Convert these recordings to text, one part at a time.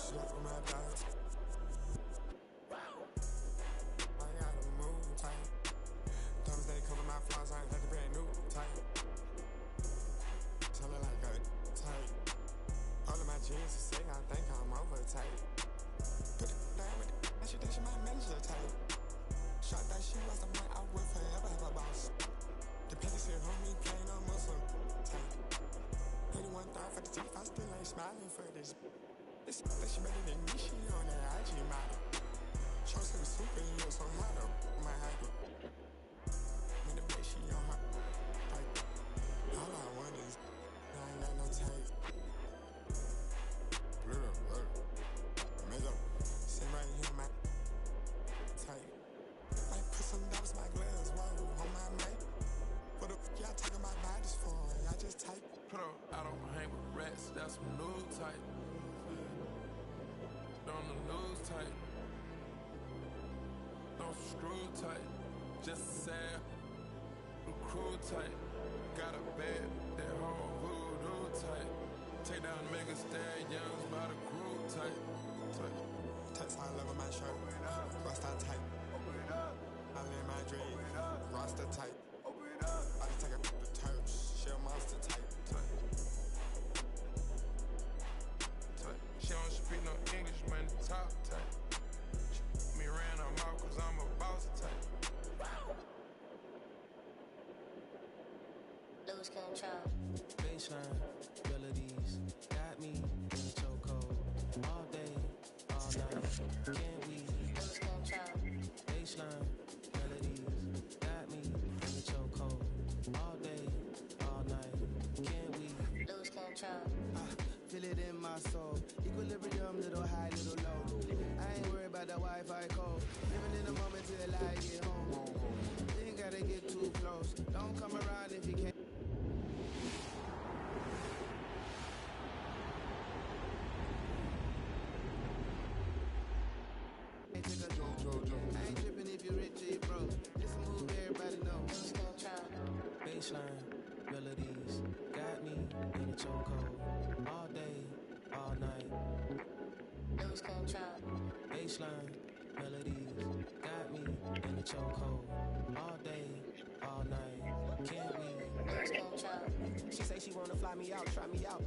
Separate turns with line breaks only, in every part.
she got for my dogs. I gotta move tight. Thumbs they cover my flaws, I ain't had the brand new tight. Tell her like a tight. All of my jeans to say I think I'm over tight. Put it down with it, she think she my manager tight. Shot that she was the one I would forever have a boss. The penny said homie plain on Muslim tight. 81 thought for the teeth, I still ain't smiling for this. This that she better than me, she on that IG model. Shows her superhero, so how to my idol. When the bitch she on her like, all I want is I ain't got no tape. Blur, make up, sit right here, my tight. I put some dollars my gloves, whoa, on my mate. What the f y'all talking about bodies for? I just type.
Put up, I don't hang with rats, that's my new type. On the news type. Don't screw tight, just sad, the crew tight. Got a bad, that whole voodoo tight. Take down mega stallions by the crew tight.
Text I love on my shirt, Rasta tight. I live my dreams, Rasta tight. I just take a the turf, shell monster tight.
She don't speak no English, man, the top tight. Me ran her mouth cause I'm a boss type.
Lose control.
Baseline, melodies, got me in the chokehold. All day, all night, can't we?
Lose control.
Baseline, melodies, got me in the chokehold. All day, all night, can't we?
Lose control.
Feel it in my soul. Equilibrium, little high, little low. I ain't worried about the Wi-Fi code. Living in the moment till I get home. You ain't gotta get too close. Don't come around if you can't. Take a joke. I ain't tripping if you're rich or you broke. This a move everybody knows.
Lose control.
Baseline, melodies, got me in the chokehold. All day, all night.
Lose control.
Baseline, melodies, got me in the chokehold. All day, all night, can't we?
Lose control.
She say she wanna fly me out, try me out.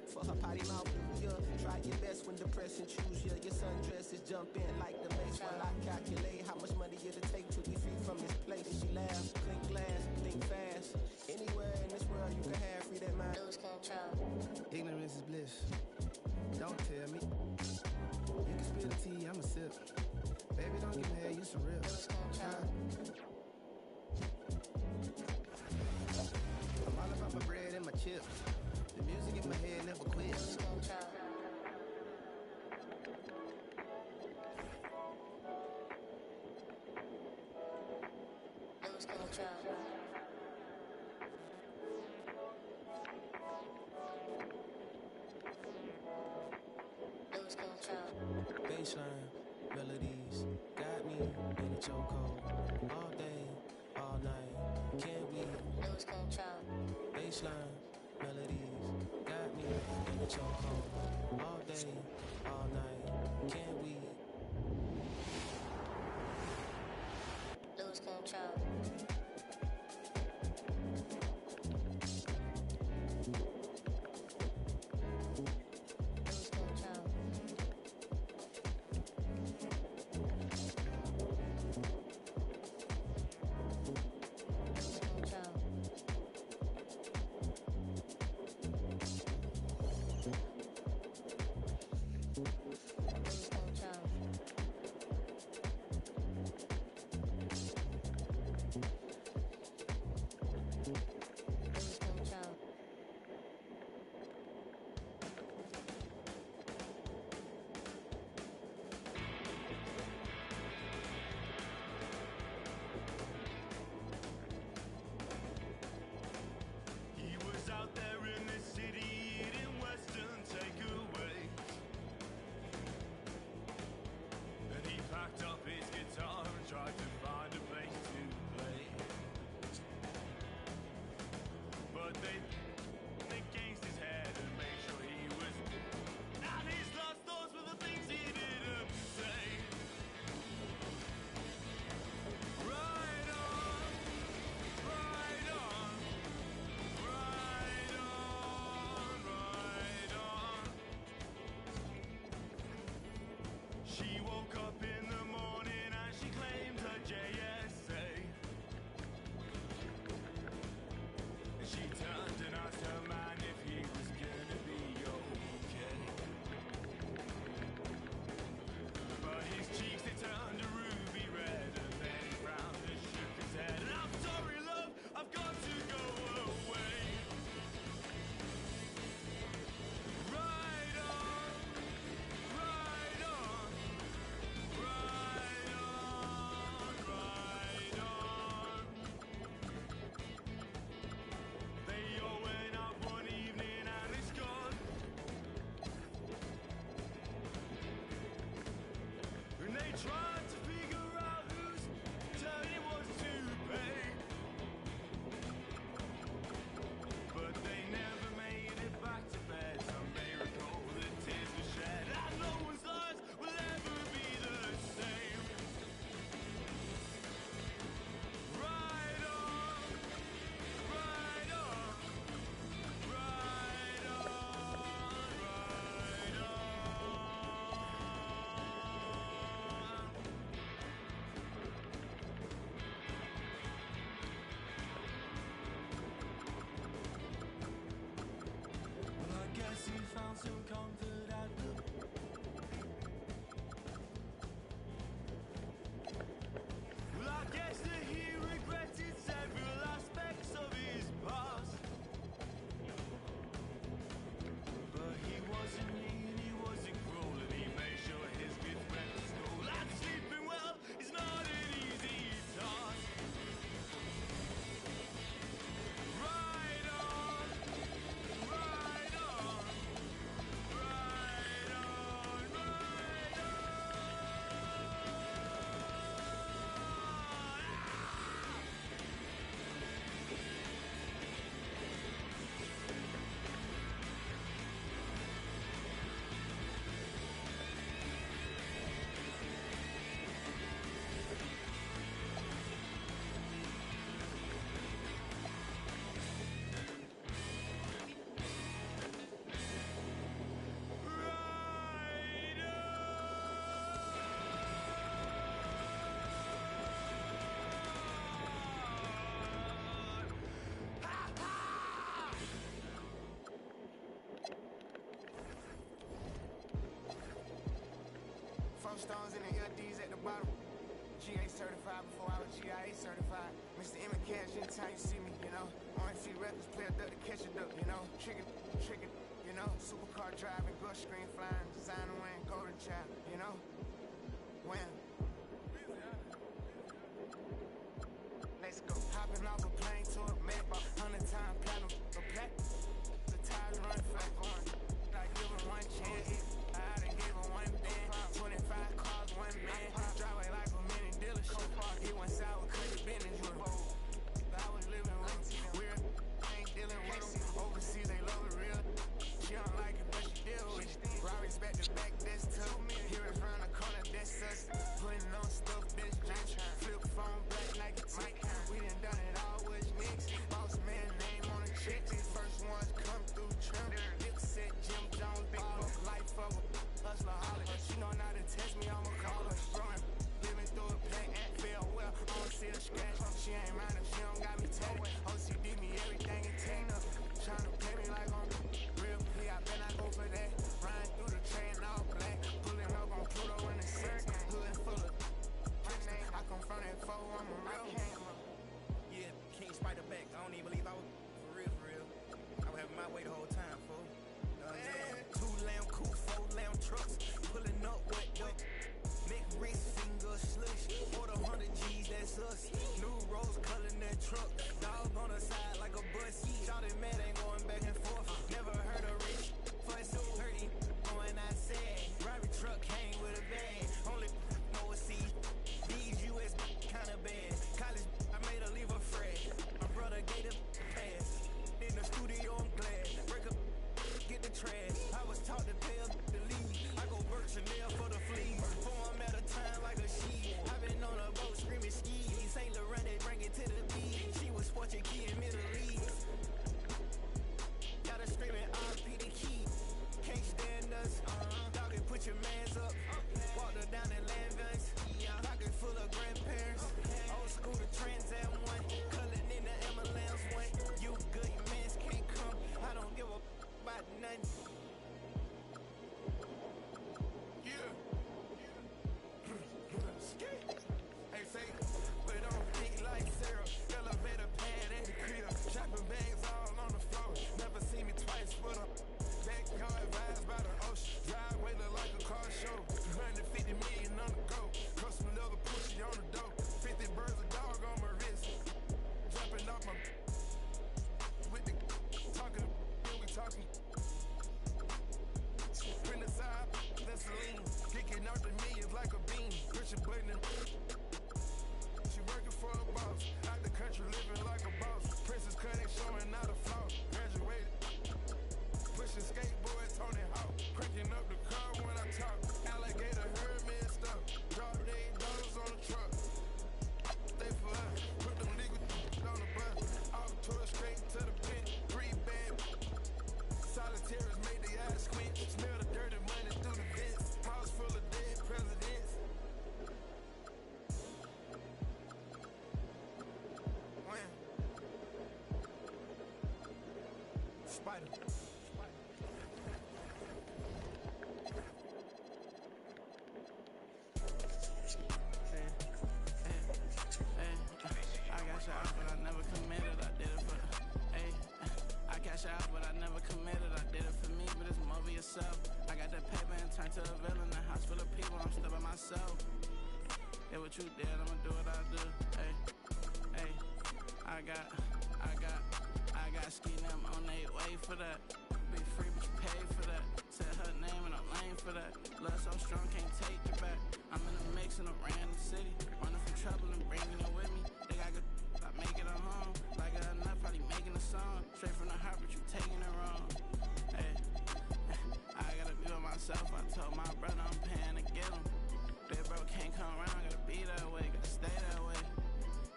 For her potty mouth, yeah. Try your best when depressed and choose, yeah. Your sundress is jump in like the mace. While I calculate how much money it'll take to be free from this place. And she laughs, clink glass, think fast. Anywhere in this world you can have free that mind.
Lose control.
Ignorance is bliss. Don't tell me. You can spill the tea, I'ma sip. Baby, don't get mad, you some real.
Lose control.
I'm all about my bread and my chips. The music in my head never
Lose
quits.
control. Lose control. Lose control.
Baseline, melodies, got me in the chokehold. All day, all night, can't we?
Lose control.
Baseline, melodies, got me in the chokehold. All day, all night, can't we?
Lose control. Lose control. Lose control.
some comfort at the well, I guess that he regretted several aspects of his past. But he wasn't mean, he wasn't cruel, and he made sure his kids went to school. And sleeping well is not an easy task. Ride on, ride on, ride on, ride on.
Four stones in the LDs at the bottom. GA certified before I was GIA certified. Mr. M and Cash, anytime you see me, you know. RNC Records, play a duck to catch a duck, you know. Trigger, you know. Supercar driving, brush screen flying, designer wearing, golden child, you know. When? Let's go. Hopping off a plane to a Met, 100-time platinum, a plat. The tires run flat, going. I give him one chance. I done give him one band. 25 cars, one man. Driveway like a mini dealership. He went sour, cause the business with him. I was living with him. Weird, ain't dealing with him. Overseas, they love it real. She don't like it, but she deal with it. I respect the back, that's tough. Here is round the corner, that's us. Putting on stuff, that's just. Flip phone, black like a tick. We done it all with nicks. Boss man, name on the check. First ones come through trim. Dipset, Jim Jones, baller. Life of a hustler, holler. She know not to test me, I'ma call her. Strong, living through a play. Feel well, I don't see a scratch. She ain't mine if she don't got me tatted. OCD me everything and take up. Tryna pay me like I'm real P. I bet I go for that. Riding through the train all black. Pulling up on Pluto in the six. Hood full of I come from that foe, I'm a real.
Yeah, King Spider back. I don't even believe I was for real. I was having my way the whole time, fool. Two lamb cool, 4 lamb trucks. Pulling up with the neck, wrist, finger, slush. Order 100 G's, that's us. New rose color in that truck. Dog on the side like a bus. Shot it mad, ain't going back and forth. Never heard of rich fuss. Heard he going outside. Private truck came with a bag. Only overseas. These US kinda bad. College, I made her leave a frat. My brother gave a pass. In the studio, I'm glad. Break up, get the trash. I was taught to pay up the lead. I go work Chanel for the fleas. 4 I'm at a time like a sheep. I've been on a boat screaming ski. Saint Laurent, they bring it to the beach. She was sporting key in Middle East. Got her screaming RP the key. Can't stand us. Dog it, put your mans up. Walked her down in Landvans. Pocket full of grandparents. Old school to Trans Am 1. Culling in the ambulance 1. You good, your mans can't come. I don't give a about nothing.
Yeah. Hey, say, but don't think like Sarah. Elevator pad at the crib. Shopping bags all on the floor. Never see me twice with a backyard vibes by the ocean. Driveway look like a car show. 250 million on the go. Custom leather pushy on the dope. 50 birds a dog on my wrist. Jumping off my with the talking. We talking. Print the side, that's Celine. Kicking out the millions like a bean. Christian Button. She working for a boss. Out the country living like a boss. Princess cut ain't showing out a flaw. Graduated. Pushing skateboard, Tony Hawk. Cranking up the car when I talk. Alligator heard me and stuff. Drop $8 on the truck. Stay for us. Put them legal on the bus. Off tour straight to the pit. 3 bad. Solitaires made the eyes squint. Smell the dirty money through the vents. House full of dead presidents. When?
Spider.
cash out, but I never committed. I did it for me, but it's more for yourself. I got that paper and turned to a villain. A house full of people, I'm still by myself. Yeah, what you did, I'ma do what I do. Hey, hey, I got ski them on they way for that. Be free, but you pay for that. Said her name and I'm lame for that. Love so strong, can't take it back. I'm in the mix in a random city. Running from trouble and bringing it with me. They got good, I make it at home. Like it enough, probably making a song. Straight from the heart, but you taking it wrong. Hey, I gotta be with myself. I told my brother I'm paying to get him. Big bro can't come around, gotta be that way, gotta stay that way.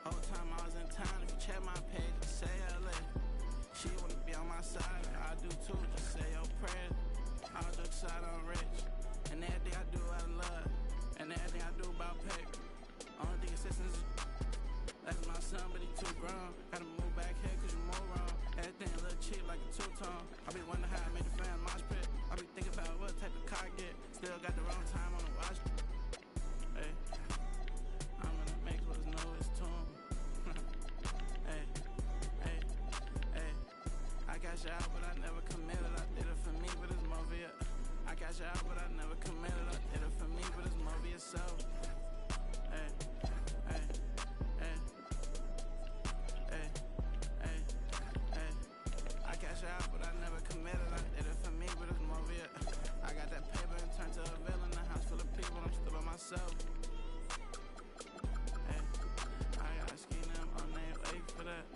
Whole time I was in town, if you check my page, just say LA. She wanna be on my side, I do too, just say your prayers. I don't do side, I'm rich. And everything I do out of love, and everything I do about paper. Only thing assistance is that's my son, but he too grown. Gotta move back here cause you more wrong. Everything a little cheap like a two-tone. I be wondering how I made the fan mosh pit. I be thinking about what type of car I get. Still got the wrong time on the watch. Hey, I'm in the mix with no it's tune. Hey, hey, hey. I cash out, but I never committed. I did it for me, but it's more via. I cash out, but I never committed. I did it for me, but it's more via yourself. Hey, hey, hey, hey, hey, hey. I cash out, but I never committed. I did it for me, but it's more via. I got that paper and turned to a villain. A house full of people, I'm still by myself. Hey, I got ski them on their way for that.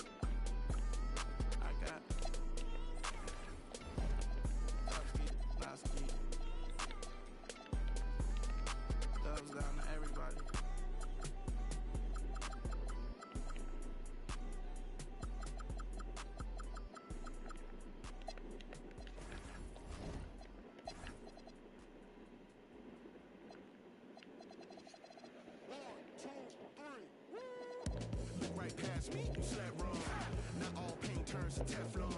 I got top ski. Thumbs down to everybody.
Look right past me, you slept wrong. Not all paint turns to Teflon.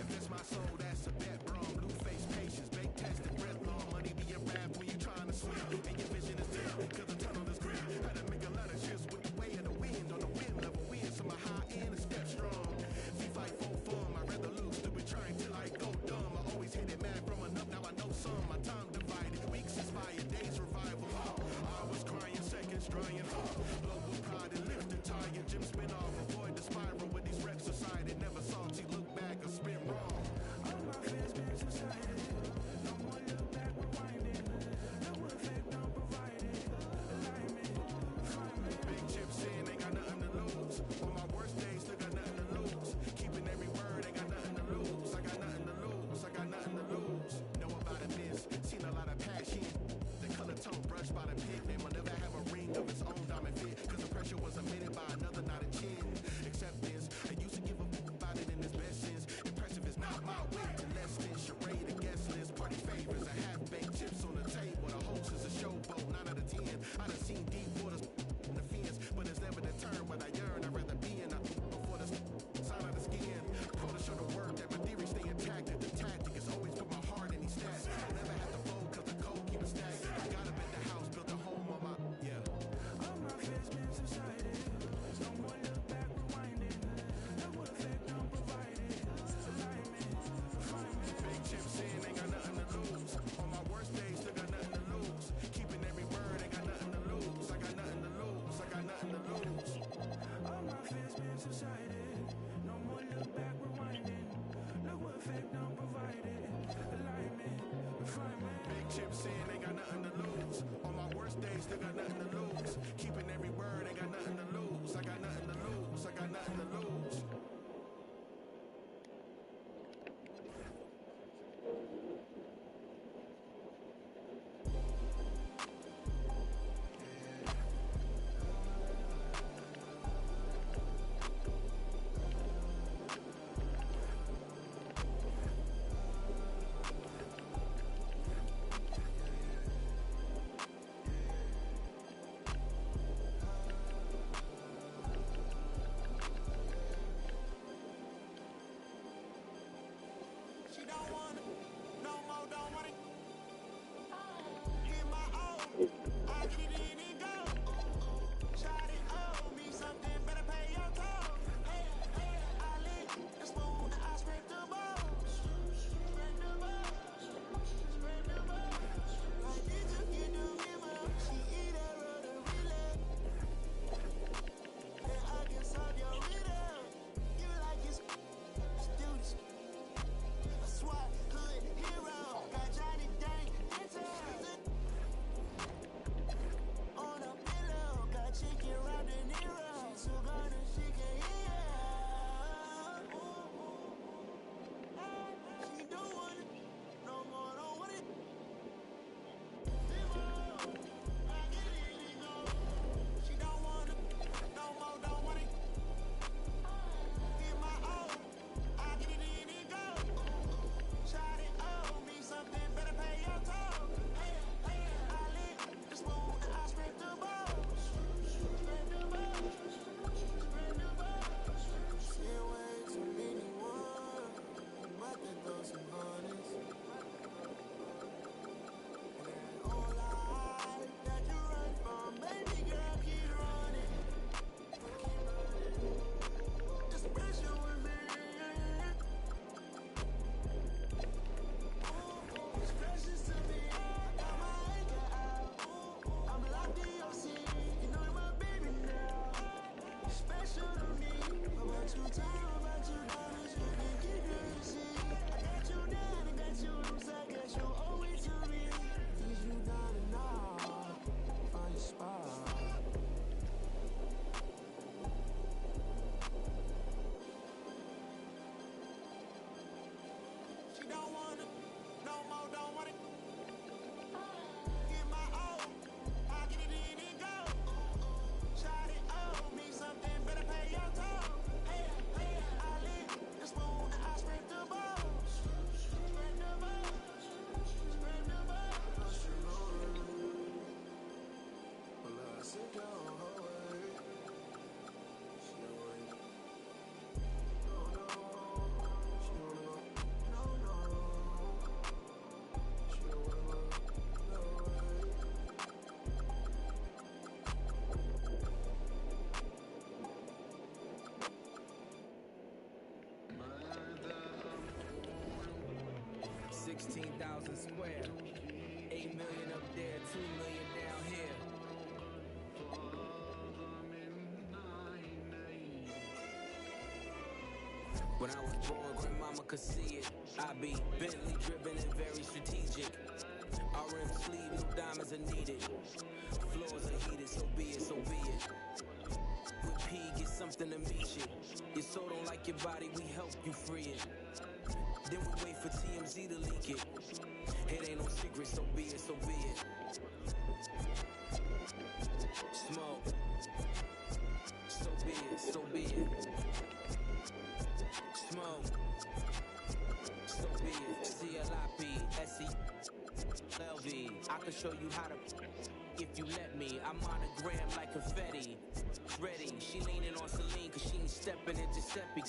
If that's my soul, that's a bet wrong. Blue face patience, bake test and breath long. Money be a raft when you're trying to swim. And your vision is dim, cause the tunnel is grim. Had to make a lot of shifts with the way of the wind. On the wind level win, so my high end is step strong. We fight for fun, I'd rather lose. Stupid trying till I go dumb. I always hit it mad from enough, now I know some. My time divided, weeks is fire, days revival. I was crying, seconds drying. Global pride and lift the tire. Jim spin off, avoid the spiral with these reps aside. It never salty, look back or spin wrong.
All my fears been subsided.
16,000 square. 8 million up there, 2 million down here. When I was born, grandmama could see it. I be Bentley driven and very strategic. RM sleeve, no diamonds are needed. Floors are heated, so be it, so be it. With P, get something to meet you. Your soul don't like your body, we help you free it. Then we wait for TMZ to leak it. It ain't no secret, so be it, so be it. Smoke. So be it, so be it. Smoke. So be it. CLIP, SE, I can show you how to if you let me. I'm monogram like confetti. Ready, she leaning on Celine cause she ain't stepping into Giuseppe.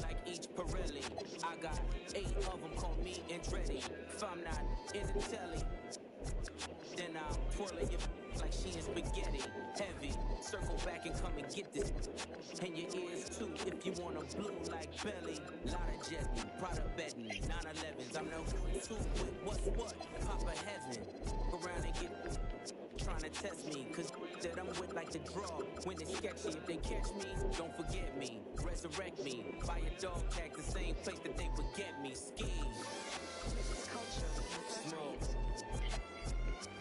Like each Pirelli, I got 8 of them, call me Andretti. If I'm not in the telly, then I'm twirling your like she in spaghetti. Heavy, circle back and come and get this. And your ears too, if you want a blue like belly. Lot of jetting, product betting, 911s. I'm no good too with what's what, Papa Heaven. Go around and get trying to test me, cause that I'm with like the draw. When it's sketchy, if they catch me, don't forget me. Resurrect me, buy a dog tag the same place that they would get me. Ski. Smoke.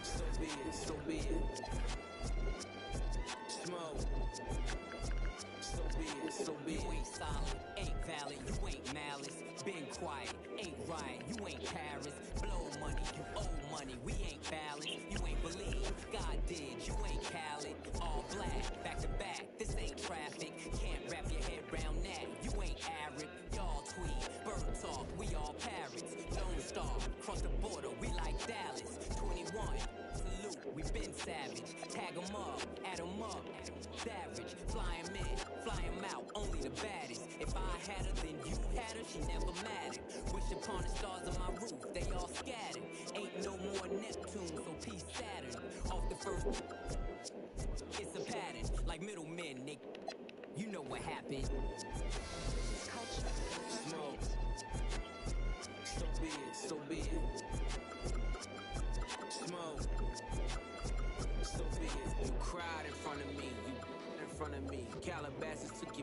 So be it, so be it. Smoke. So be it, so be it.
You ain't solid, ain't valid, you ain't malice. Been quiet, ain't right, you ain't Paris. Blow money, you owe money, we ain't balanced. You ain't believe, God did, you ain't Khaled. All black, back to back, this ain't traffic. Can't wrap your head round that, you ain't Arab. Y'all tweet, bird talk, we all parrots. Lone Star, cross the border, we like Dallas. 21, salute, we been savage. Tag 'em up, add 'em up. Savage, fly 'em in, fly 'em out, only the baddest. If I had her, then you had her, she never mattered. Wish upon the stars on my roof, they all scattered. Ain't no more Neptune, so peace Saturn. Off the first, it's a pattern, like middlemen, Nick. You know what happened.
Smoke. So be it, so be it. Smoke. So be it. You cried in front of me, you in front of me. Calabasas took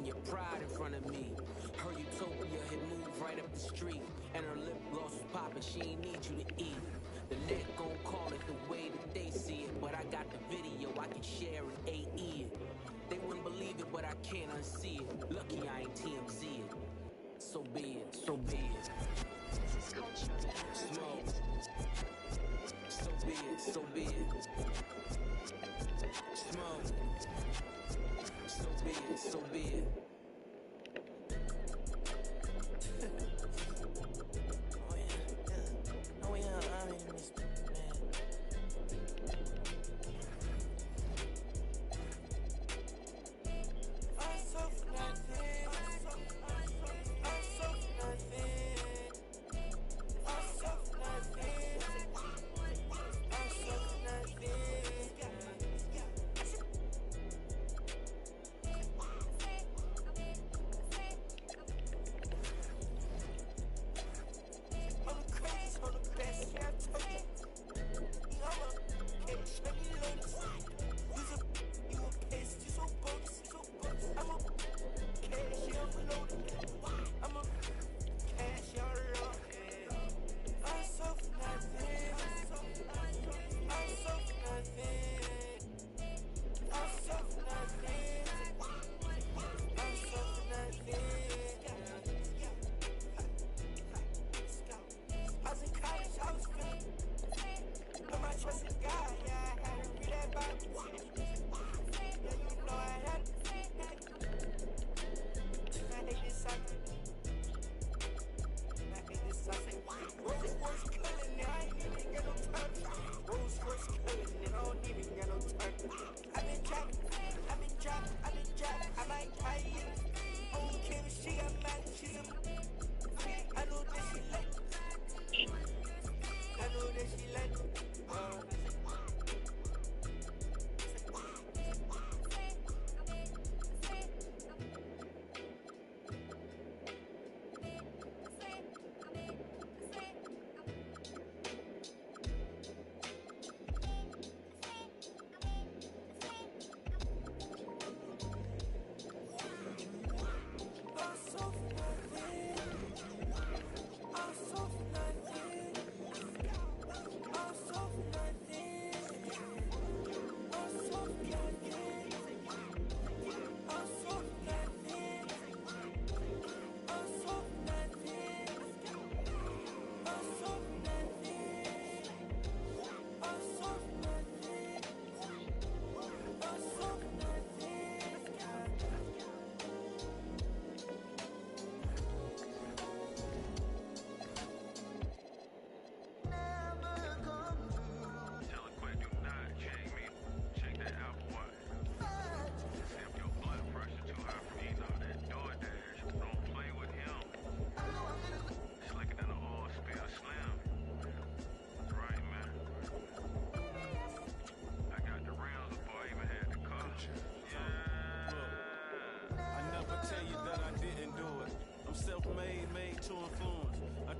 your pride in front of me. Her utopia had moved right up the street, and her lip gloss was popping. She ain't need you to eat. The net gon' call it the way that they see it, but I got the video I can share in AE it. They wouldn't believe it, but I can't unsee it. Lucky I ain't TMZ it. So be it, so be it. Smoke. So be it, so be it. Smoke. So be it, so be it.
Oh yeah, I'm in this man. I'm so nothing. I'm so nothing. I'm so nothing. I'm so nothing.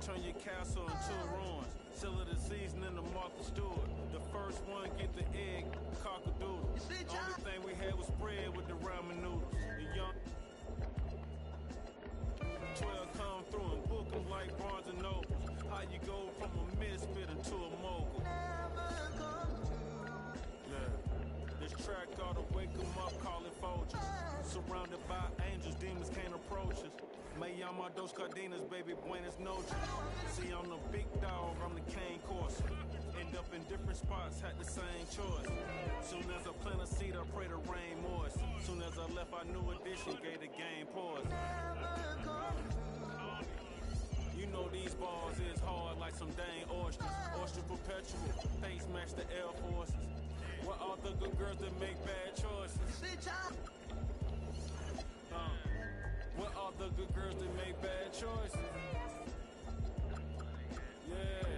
turn your castle into ruins. Seal of the season in the Martha Stewart. The first one get the egg, cock-a-doodle. Only thing we had was bread with the ramen noodles. The young 12 come through and book 'em like Barnes and Nobles. How you go from a misfit into a mogul? Yeah. This track ought to wake 'em up, call it Folgers. Surrounded by angels, demons can't approach us. Me llama dos cadenas, baby, buenas noches. See, I'm the big dog, I'm the cane course. End up in different spots, had the same choice. Soon as I plant a seed, I pray the rain moist. Soon as I left, I knew addition gave the game pause. You know these bars is hard like some dang oysters. Oyster perpetual, they smash the Air Forces. What all the good girls that make bad choices? What all the good girls that make bad choices? Yeah.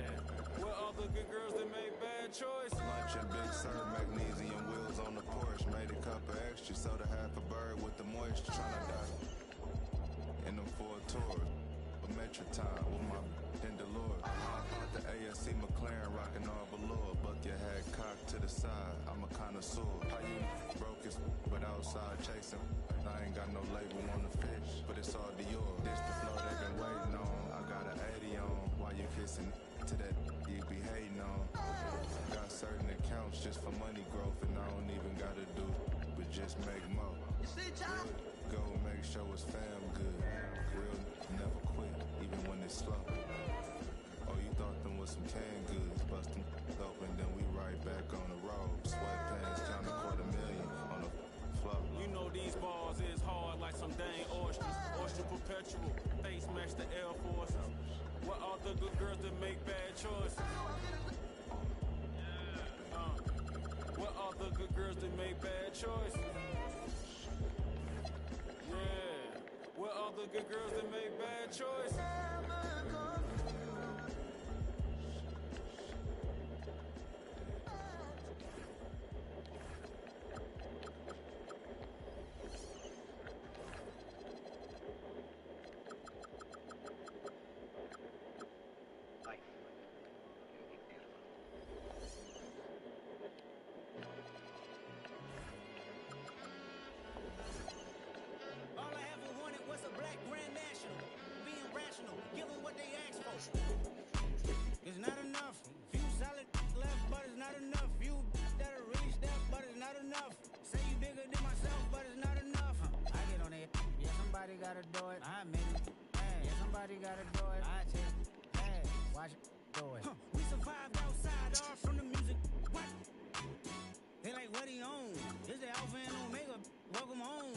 What all the good girls that make bad choices?
Lunch and Big Sur, magnesium wheels on the Porsche. Made a cup of extra, soda half a bird with the moisture. Tryna die in them 4 tours. A metro time with my Delore. I bought the ASC McLaren, rocking all velour. Buck your head cocked to the side. I'm a connoisseur. How you broke it, but outside chasing. I ain't got no label on the fish, but it's all Dior. This the flow they been waiting on. I got an 80 on. While you kissing to that you be hating on. Got certain accounts just for money growth, and I don't even gotta do, but just make more. Go make sure it's fam good. Real never quit, even when it's slow. Oh, you thought them was some canned goods, bust them open, then we right back on the road. Sweatpants, count $250,000 on the floor.
You know these bars is hard like some dang oysters. Oyster perpetual, they smash the Air Forces. What all the good girls that make bad choices? What all the good girls that make bad choices? Yeah. What all the good girls that make bad choices? It's not enough. Few solid left, but it's not enough. Few that'll really step, but it's not enough. Say you bigger than myself, but it's not enough. I get on it. Yeah, somebody gotta do it. I made it. Hey, yeah, somebody gotta do it. I take it. Hey, watch it. Do it. We survived outside, all from the music. What? They like, what he on? This the Alpha and Omega. Welcome home.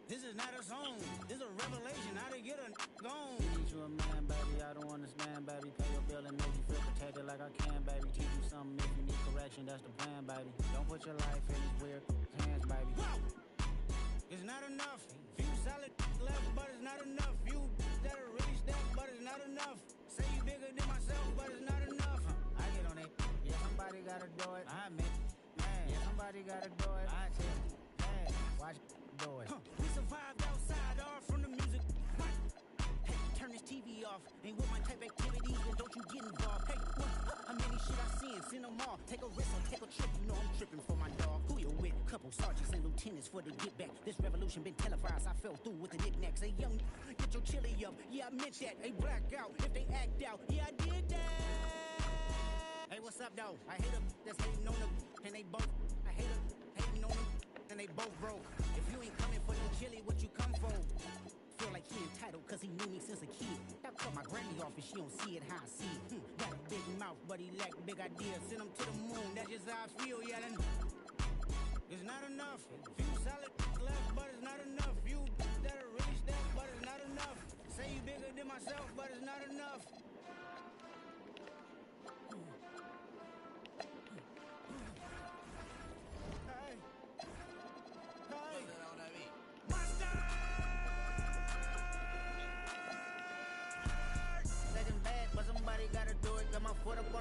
This is not a song. This is a revelation. How to get a gone. Need you a man, baby. I don't understand, baby. Pay your bill and make you feel protected like I can, baby. Teach you something if you need correction. That's the plan, baby. Don't put your life in these weird hands, baby. Whoa! It's not enough. Few solid left, but it's not enough. Few that'll really step, but it's not enough. Say you bigger than myself, but it's not enough. I get on it. Yeah, somebody gotta do it. I make it. Man, yeah, somebody gotta do it. I take it. Hey, watch it. Do it. We survived outside, all from the music. What? Hey, turn this TV off. Ain't with my type activities, then don't you get involved. Hey, what? How many shit I seen? Seen them all. Take a risk or take a trip. You know I'm tripping for my dog. Who you with? Couple sergeants and lieutenants for the get back. This revolution been televised. I fell through with the knickknacks. Hey, young, get your chili up. Yeah, I meant that. Hey, black out if they act out. Yeah, I did that. Hey, what's up, though? I hate them that's hating on them, and they both. I hate them hating on them, and they both broke. If you ain't coming for no chili, what you come for? Feel like he entitled cause he knew me since a kid. That cut my granny off and she don't see it how I see it. Got a big mouth but he lack big ideas. Send him to the moon, that's just how I feel yelling. It's not enough. Few solid left but it's not enough. Few that'll really step but it's not enough. Say you bigger than myself but it's not enough.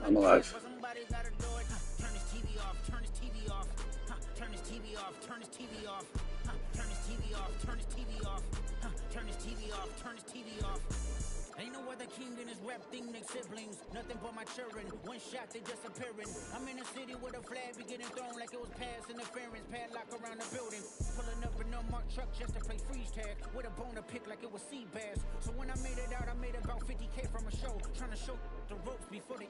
I'm alive.
Somebody gotta do it. Turn this TV off, turn this TV off. Turn this TV off, turn this TV off. Turn this TV off, turn this TV off. Turn this TV off, turn this TV off. Ain't no other king in this rap thing than siblings. Nothing but my children. One shot, they disappearing. I'm in a city with a flag be getting thrown like it was pass interference. Padlock around the building. Pulling up an unmarked truck just to play freeze tag. With a bone to pick like it was sea bass. So when I made it out, I made about 50K from a show. Trying to show the ropes before they...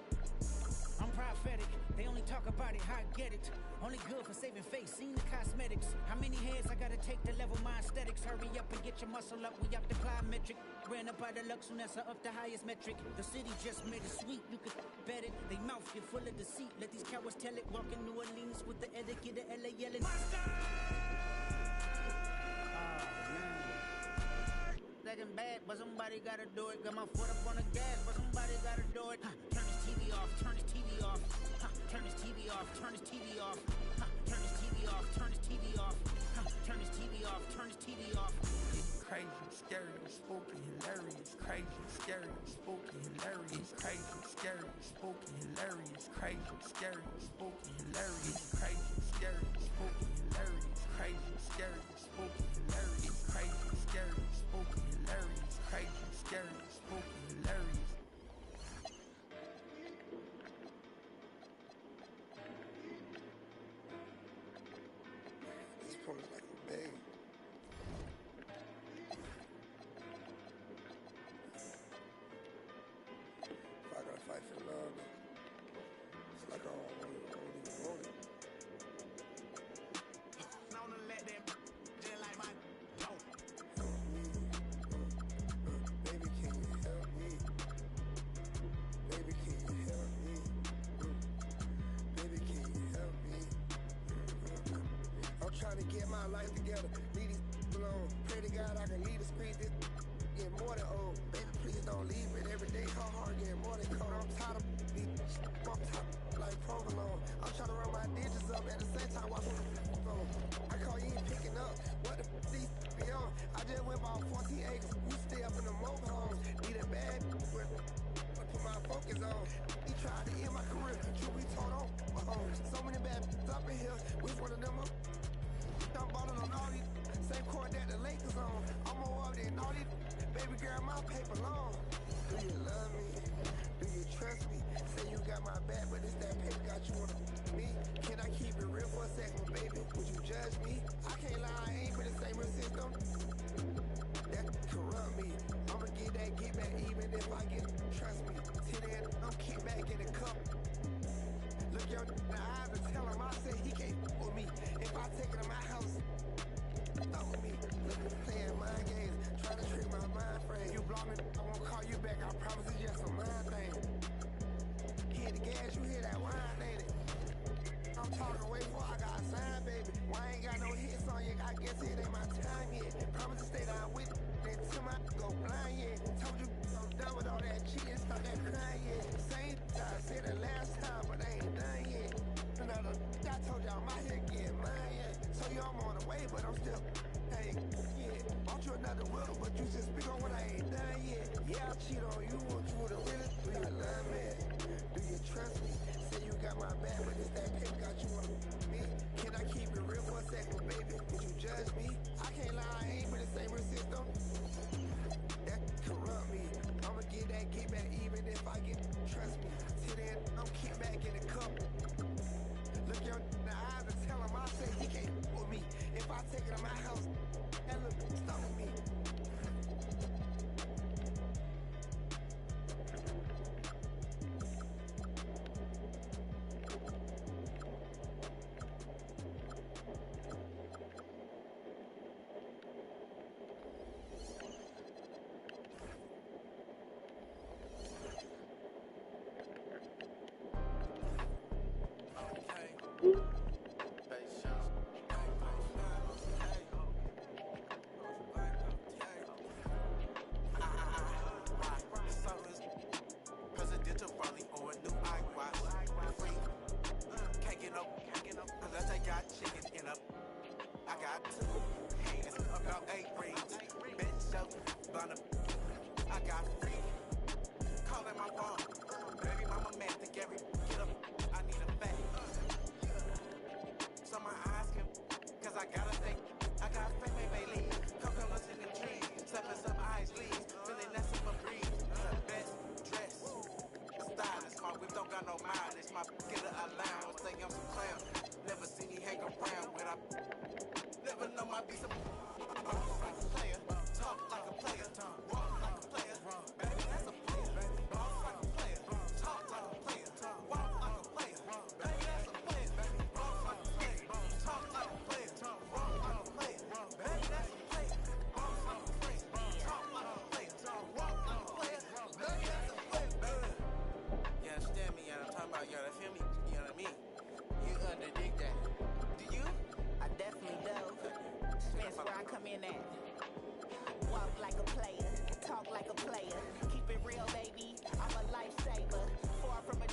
I'm prophetic, they only talk about it, how I get it. Only good for saving face, seen the cosmetics. How many heads I gotta take to level my aesthetics? Hurry up and get your muscle up, we up the plyometric. Ran up out of Lux and that's up the highest metric. The city just made it sweet, you could bet it. They mouth get full of deceit, let these cowards tell it. Walk in New Orleans with the etiquette, the LA yelling Second bad, but somebody gotta do it. Got my foot up on the gas, but somebody gotta do it. Turn this TV off, turn this TV off. Turn this TV off, turn this TV off. Turn this TV off, turn this TV off. Turn this TV off, turn this TV off.
Crazy, scary, spooky, hilarious. Crazy, scary, spooky, hilarious. Crazy, scary, spooky, hilarious. Crazy, scary, spooky, hilarious. Crazy, scary, spooky, hilarious. Crazy, scary, spooky, hilarious. Crazy, scary, spooky, hilarious. Crazy, scary, spooky, hilarious.
This point is like a bang. If I gotta fight for love, it's like I don't even want it.
Known to let them just like my dope.
Help me. Baby, can you help me? Baby, can you help me? Baby, can you help me? I'm trying to get my life together. Leave these alone. Pray to God I can leave the street. This get more than old. Baby, please don't leave it. Every day hard getting more than cold. I'm tired of these. I'm tired like provolone. I'm trying to run my digits up at the same time watch what the phone. I call you ain't picking up. What the these be on? I just went about 14 acres. You stay up in the mobile homes. Need a bad with put my focus on. He tried to end my career. Truth be told on my homes. So many bad up in here. Which one of them up? I'm balling on all these. Same court that the Lakers on. I'm more up than all these. Baby girl, my paper long. Do you love me? Do you trust me? Say you got my back, but it's that paper got you on me. Can I keep it real for a second, baby? Would you judge me? I can't lie, I ain't been the same system. That corrupt me. I'ma get that get back even if I get trust me. Till then, I'm kick back in the cup. Look your in the eyes and tell him I said he can't with me. If I take it to my house, stop with me. Look, playing mind games, trying to trick my mind frame. You block me, I won't call you back. I promise it's just a mind thing. Hit the gas, you hear that wine, ain't it? I'm talking way before I got signed, baby. Why I ain't got no hits on you? I guess it ain't my time yet. Promise to stay down with it until my go blind yet. Told you I'm done with all that cheating, stop that crying yet. Same I said it last time, but I ain't done yet. Another, I told y'all I'm out here getting mine yet. So you I'm on the way, but I'm still ain't yet. Bought you another wheel, but you just speak on what I ain't done yet. Yeah, I cheat on you, want you to really do you love me? Do you trust me? Say you got my back, but it's that paper got you on me. Can I keep it real for a second, baby? Would you judge me? I can't lie, I ain't been the same system. That corrupt me. I'ma get that get back even if I get trust me. Till then, I'm kick back in the cup. Look your in the eyes and tell him I say he can't with me. If I take it to my house, that look stop with me.
defense where I come in at. Walk like a player, talk like a player. Keep it real, baby, I'm a lifesaver. Far from a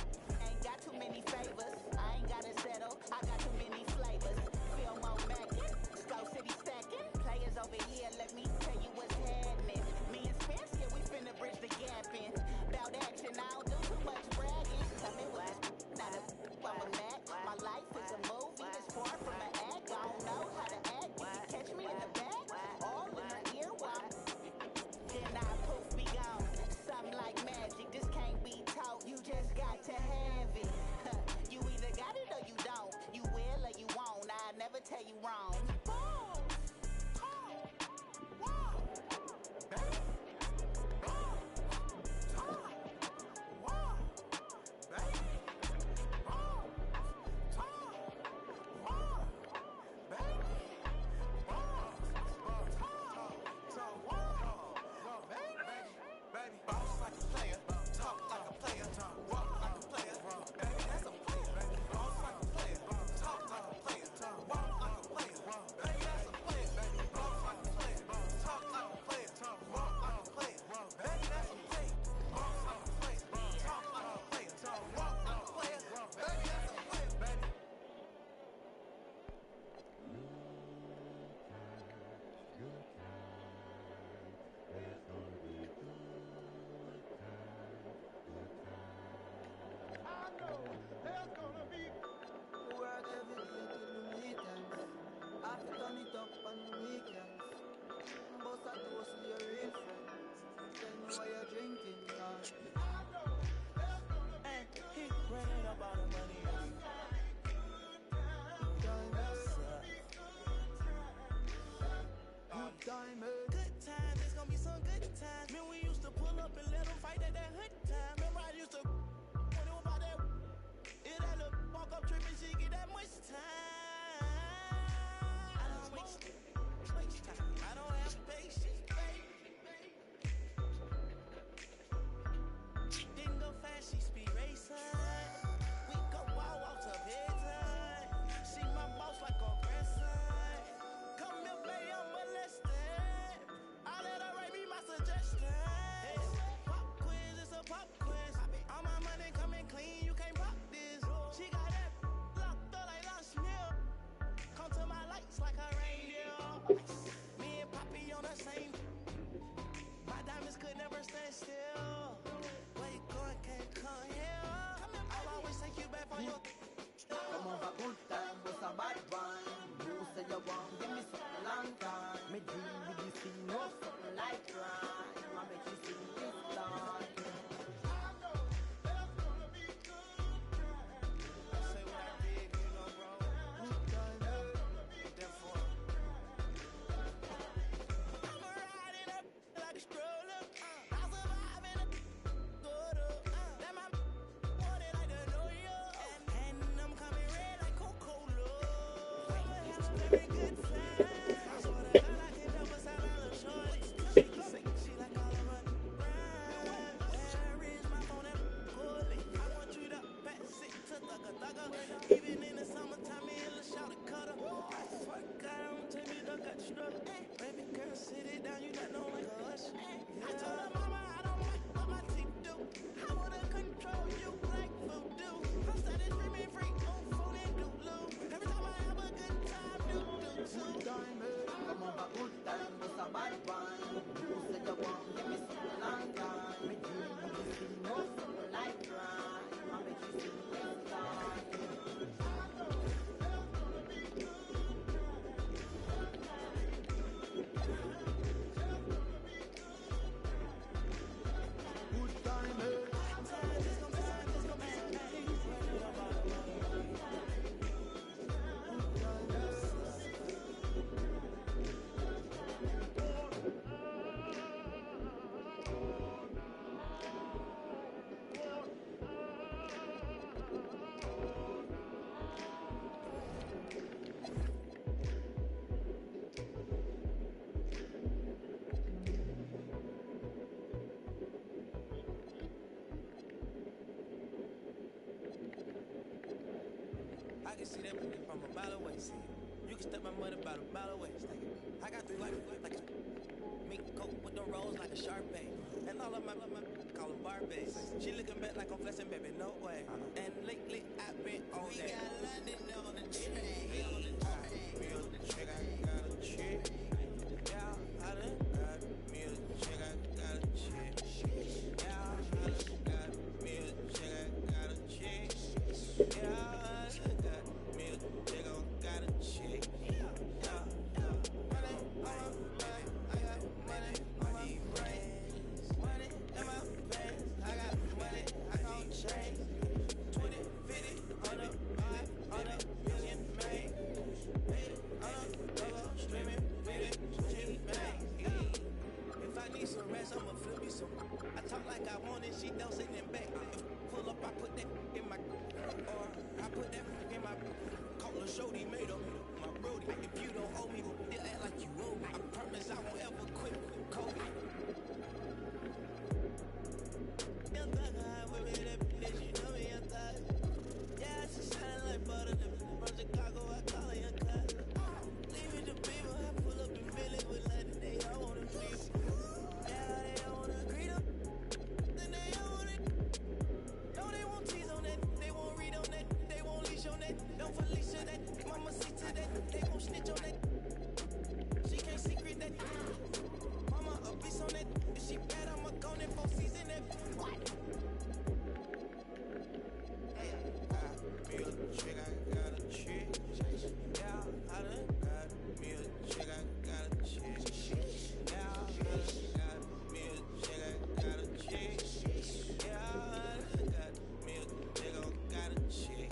ain't got too many favors. I ain't gotta settle, I got too many flavors. Feel more mackin', Skull City stacking. Players over here, let me tell you what's happening. Me and Spence, yeah, we finna bridge the gap in. Bout action, I don't do too much bragging. Come in with this, not a I'm a Mac. My life is a movie, it's far from an act. I don't know how to act. If you catch me in the back, all in her ear while then I poof be gone. Something like magic, this can't be taught. You just got to have it. You either got it or you don't. You will or you won't. I never tell you wrong.
Good times, it's gonna be some good times. Man, we used to pull up and let them fight at that hood time. Remember I used to when it was about that it that little walk up tripping, she get that much time. I don't waste time. I don't have patience, baby. Didn't go fast, she speed racing. We go walk to bedtime. See my boss like a grandson. Come here, baby, I'm molested. I let her write me my suggestions. Pop quiz, it's a pop quiz. All my money coming clean, you can't pop this. She got that locked up like lunch meal. Come to my lights like a reindeer. Me and Poppy on the same. My diamonds could never stand still. Where you going, can't come here. I'll always take you back for your.
Come on, a good time, what's a bad one? You say you want, give me something long time. Me dream with this thing, what's something like crime? I make you sing this song.
Say what I did, you know, bro. Good time, therefore. I'm a ride in a like a stroller. I survive in a quarter. That my wanted like the New York. And I'm coming red like Coca-Cola. I'ma have a very good time. I swear to God, I can double side on a shorty. She like all of her rhyme. Where is my phone and poorly? I want you to pass it to thugger. Even in the summertime, me and Lil' Shawty cutter. I swear to God, I don't take me to got struggle. Baby girl, sit it down, you not know like a hush. I told her mama I don't like what my teeth do. I wanna control you like voodoo. I started screaming free on phone and doodloo. Every time I have a good time, do too.
Good time, come on, a good time, what's a bad one? You say you want, give me something long time. Me dream with this thing, what's something like crime? I make you sing this song. Good time,
I can see that movie from a mile away, see it.
You can step my mother about a mile away. I got 3 wives like a mink coat with them rolls like a Sharpay. And all of my call them Barbies. She looking back like I'm flexing, baby, no way. And lately I've been on that. We got London on the train. Me a chick, I got a chick. Yeah, I done got me a chick, I got a chick. Yeah, I done got me a chick, I got a chick. Yeah, I done got me a chick, I got a chick. I'ma flip me some. I talk like I want it, she don't send it back. Pull up, I put that in my, or I put that in my. Call a shorty, made up my brody. If you don't owe me, you'll act like you owe me. I promise I won't ever quit. Kobe. Young thug, I with me, that bitch, you know me, young thug. Yeah, she shining like butter. From Chicago, I call her your cousin. Leave it to people, I pull up in Billy with London, they all wanna be. Don't Felicia that, mama see to that, they gon' snitch on that. She can't secret that. Mama a beast on that. If she bad, I'ma go in 4 season that. What? Me a chick, I got a chick. Yeah, I done got me a chick, I got a chick. Yeah, I done got me a chick, I got a chick. Yeah, I done got me a chick, I got a chick.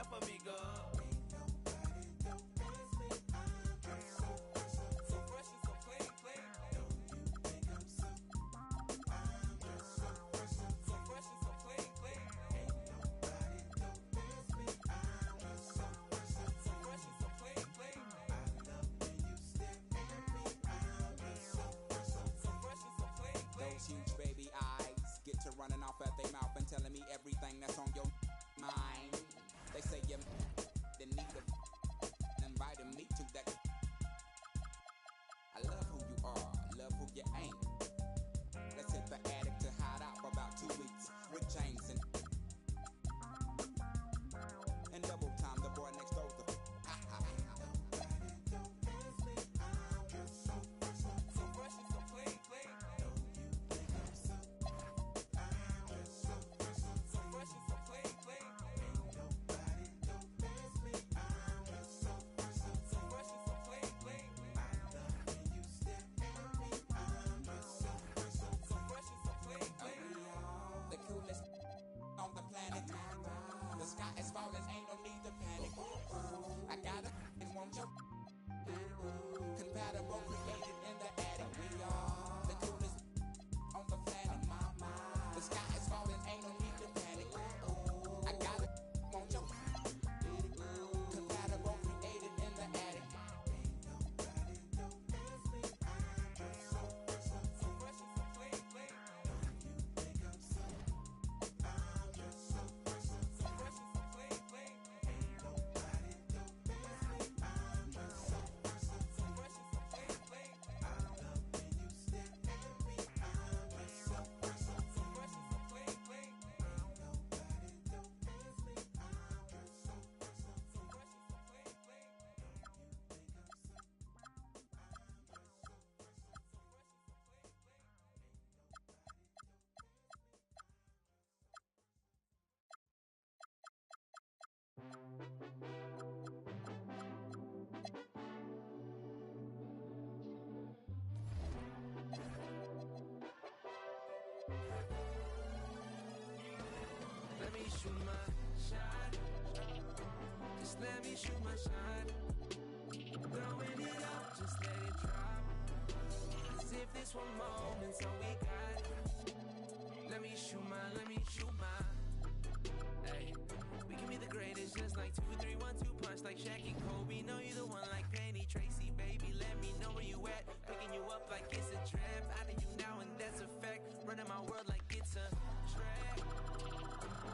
top of me, girl. So fresh and so clean, clean. So fresh and so clean, clean. So fresh and so clean, clean. So fresh and so clean, clean.
Those huge baby eyes get to running off at their mouth and telling me everything that's on your mind. They say you in need of inviting me to that. I love who you are, love who you ain't. Let's hit the attic to hide out for about 2 weeks with James and double time. The boy next door.
So fresh and so clean, clean. So fresh and so clean, clean. So fresh and so clean, clean. So fresh and so clean, clean.
The coolest on the planet. The sky is falling, ain't no need to panic. I gotta want you. Compatible, created in the attic. We are the coolest on the planet. The sky is falling, ain't no need to panic. I gotta want you. Compatible, created in the attic.
So fresh and so clean, clean. So fresh and so clean, clean. So fresh and so clean, clean.
Let me shoot my shot. Just let me shoot my shot. Throwing it up, just let it drop. As if this one moment's all we got. Let me shoot my. Hey, we can be the greatest, just like 2, 3, 1, 2 punch, like Shaq and Kobe. Know you the one like Penny Tracy, baby. Let me know where you at. Picking you up like it's a trap. Out of you now, and that's a fact. Running my world like it's a trap.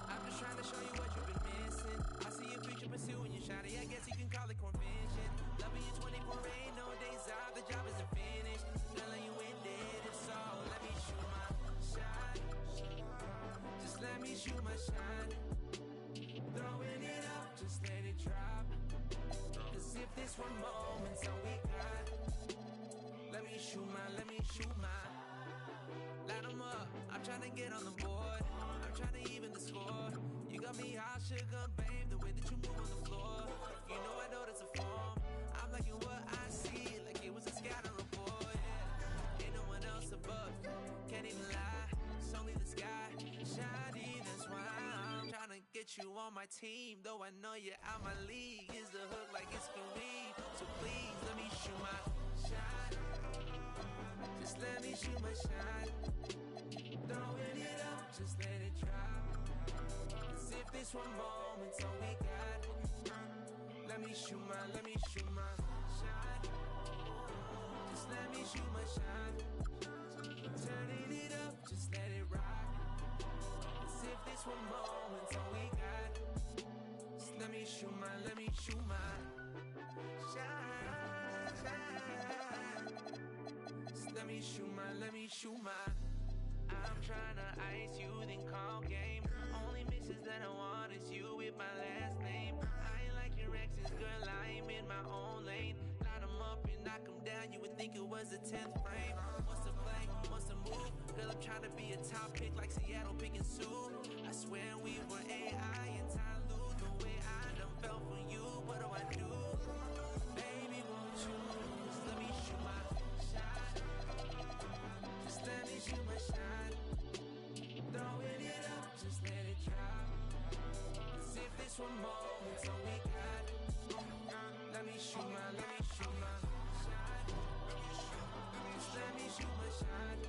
I'm just trying to show you what you've been missing. I see your future pursuing you, shawty. I guess you can call it convention. Loving you 24, ain't no days off. The job isn't finished. Telling you it did. If so, let me shoot my shot. Just let me shoot my shot. Throwing it up, just let it drop. As if this one moment's all we got. Let me shoot my. Light 'em up, I'm trying to get on the board. I'm trying to even the score. You got me hot sugar, babe, the way that you move on the floor. You know I know that's a form. I'm liking what I see, like it was a scatter report, yeah. Ain't no one else above, can't even lie. It's only the sky, shiny, that's why I'm trying to get you on my team. Though I know you're out my league, is the hook like it's for me. So please, let me shoot my shot. Just let me shoot my shot. Throwing it up, just let it drop. As if this one moment's all we got. Let me shoot my shot. Just let me shoot my shot. Turning it up, just let it rock. As if this one moment's all we got. Just let me shoot my shot. Just let me shoot my. I'm tryna ice you, then call game. Only misses that I want is you with my last name. I ain't like your exes, girl, I'm in my own lane. Line 'em up and knock 'em down, you would think it was a 10th frame. What's the play, what's the move? Girl, I'm tryna be a top pick like Seattle picking Sue. I swear we were AI and Ty Lue. The way I done fell for you, what do I do? Baby, won't you just let me shoot my shot? Just let me shoot my shot. Throwing it up, just let it drop. As if this this one more, that's all we got. Let me shoot my, let me shoot my shot. Just let me shoot my shot.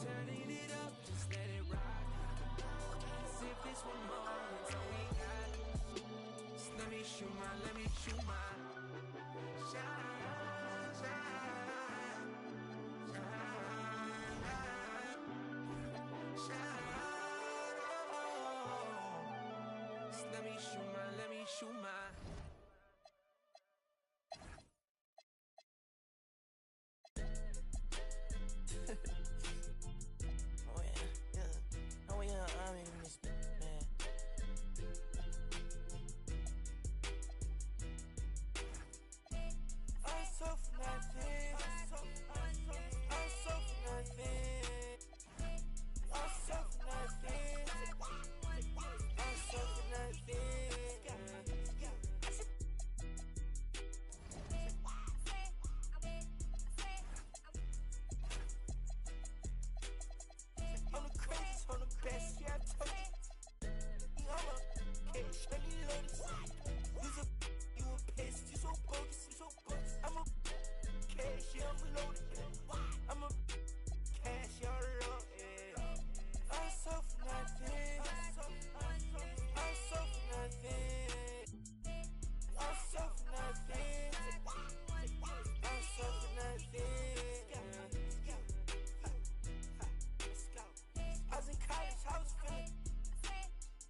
Turning it up, just let it rock. Cause if this one more, that's all we got. Just let me shoot my, let me shoot my shot. Let me shoot my, let me shoot my. Oh yeah, yeah. Oh yeah, I'm in this man. I'm so for nothing. I'm so for nothing. I'm so for nothing. I'm so for nothing. I'm the craziest, I'm the best, yeah, I told you. I'm a cash, I need lotus. You a pest, you so bogus, you so bogus. I'm a cash, yeah, I'm loaded. I'm a cash, yeah, I'm loaded. I'm so for nothing. I'm so for nothing. I'm so for nothing. I'm so for nothing. I was in college, I was feeling.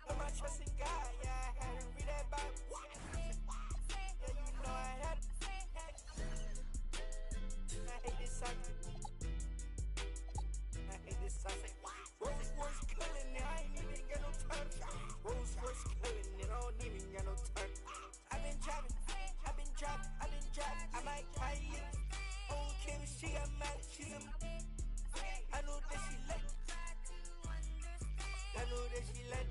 Put my trust in God, yeah, I had to read that Bible. Yeah, you know I had to. I hate this song. I hate this song. Rolls Royce killing it, I ain't even got no turn. Rolls Royce killing it, I don't even got no turn. I've been driving, I've been driving, I've been driving. I might cry it. I don't care if she got mad, she's a. I know that she like. I know that she like.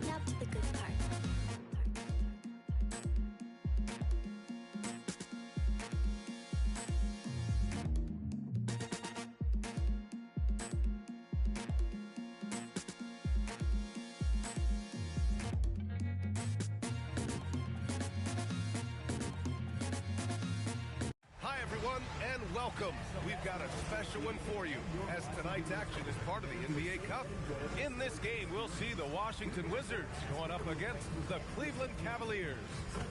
Now to the good part.
Hi, everyone, and welcome. We've got a special one for you, as tonight's action is part of the NBA Cup. In this game, we'll see the Washington Wizards going up against the Cleveland Cavaliers.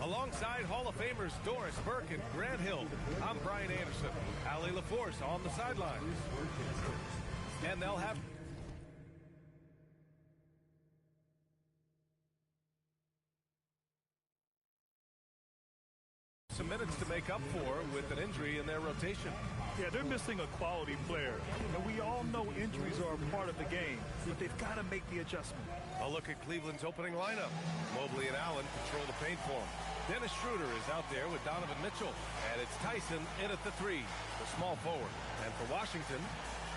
Alongside Hall of Famers Doris Burke and Grant Hill, I'm Brian Anderson. Ali LaForce on the sidelines. And they'll have some minutes to make up for with an injury in their rotation.
Yeah, they're missing a quality player. And we all know injuries are a part of the game, but they've got to make the adjustment.
A look at Cleveland's opening lineup. Mobley and Allen control the paint for him. Dennis Schroeder is out there with Donovan Mitchell. And it's Tyson in at the 3, the small forward. And for Washington,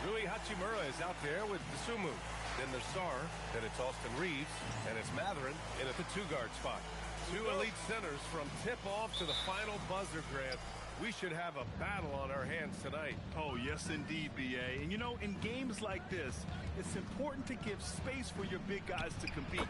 Rui Hachimura is out there with Dosunmu. Then there's Sarr, then it's Austin Reeves, and it's Mathurin in at the 2-guard spot. Two elite centers from tip-off to the final buzzer, Grant. We should have a battle on our hands tonight.
Oh, yes, indeed, B.A. And, you know, in games like this, it's important to give space for your big guys to compete.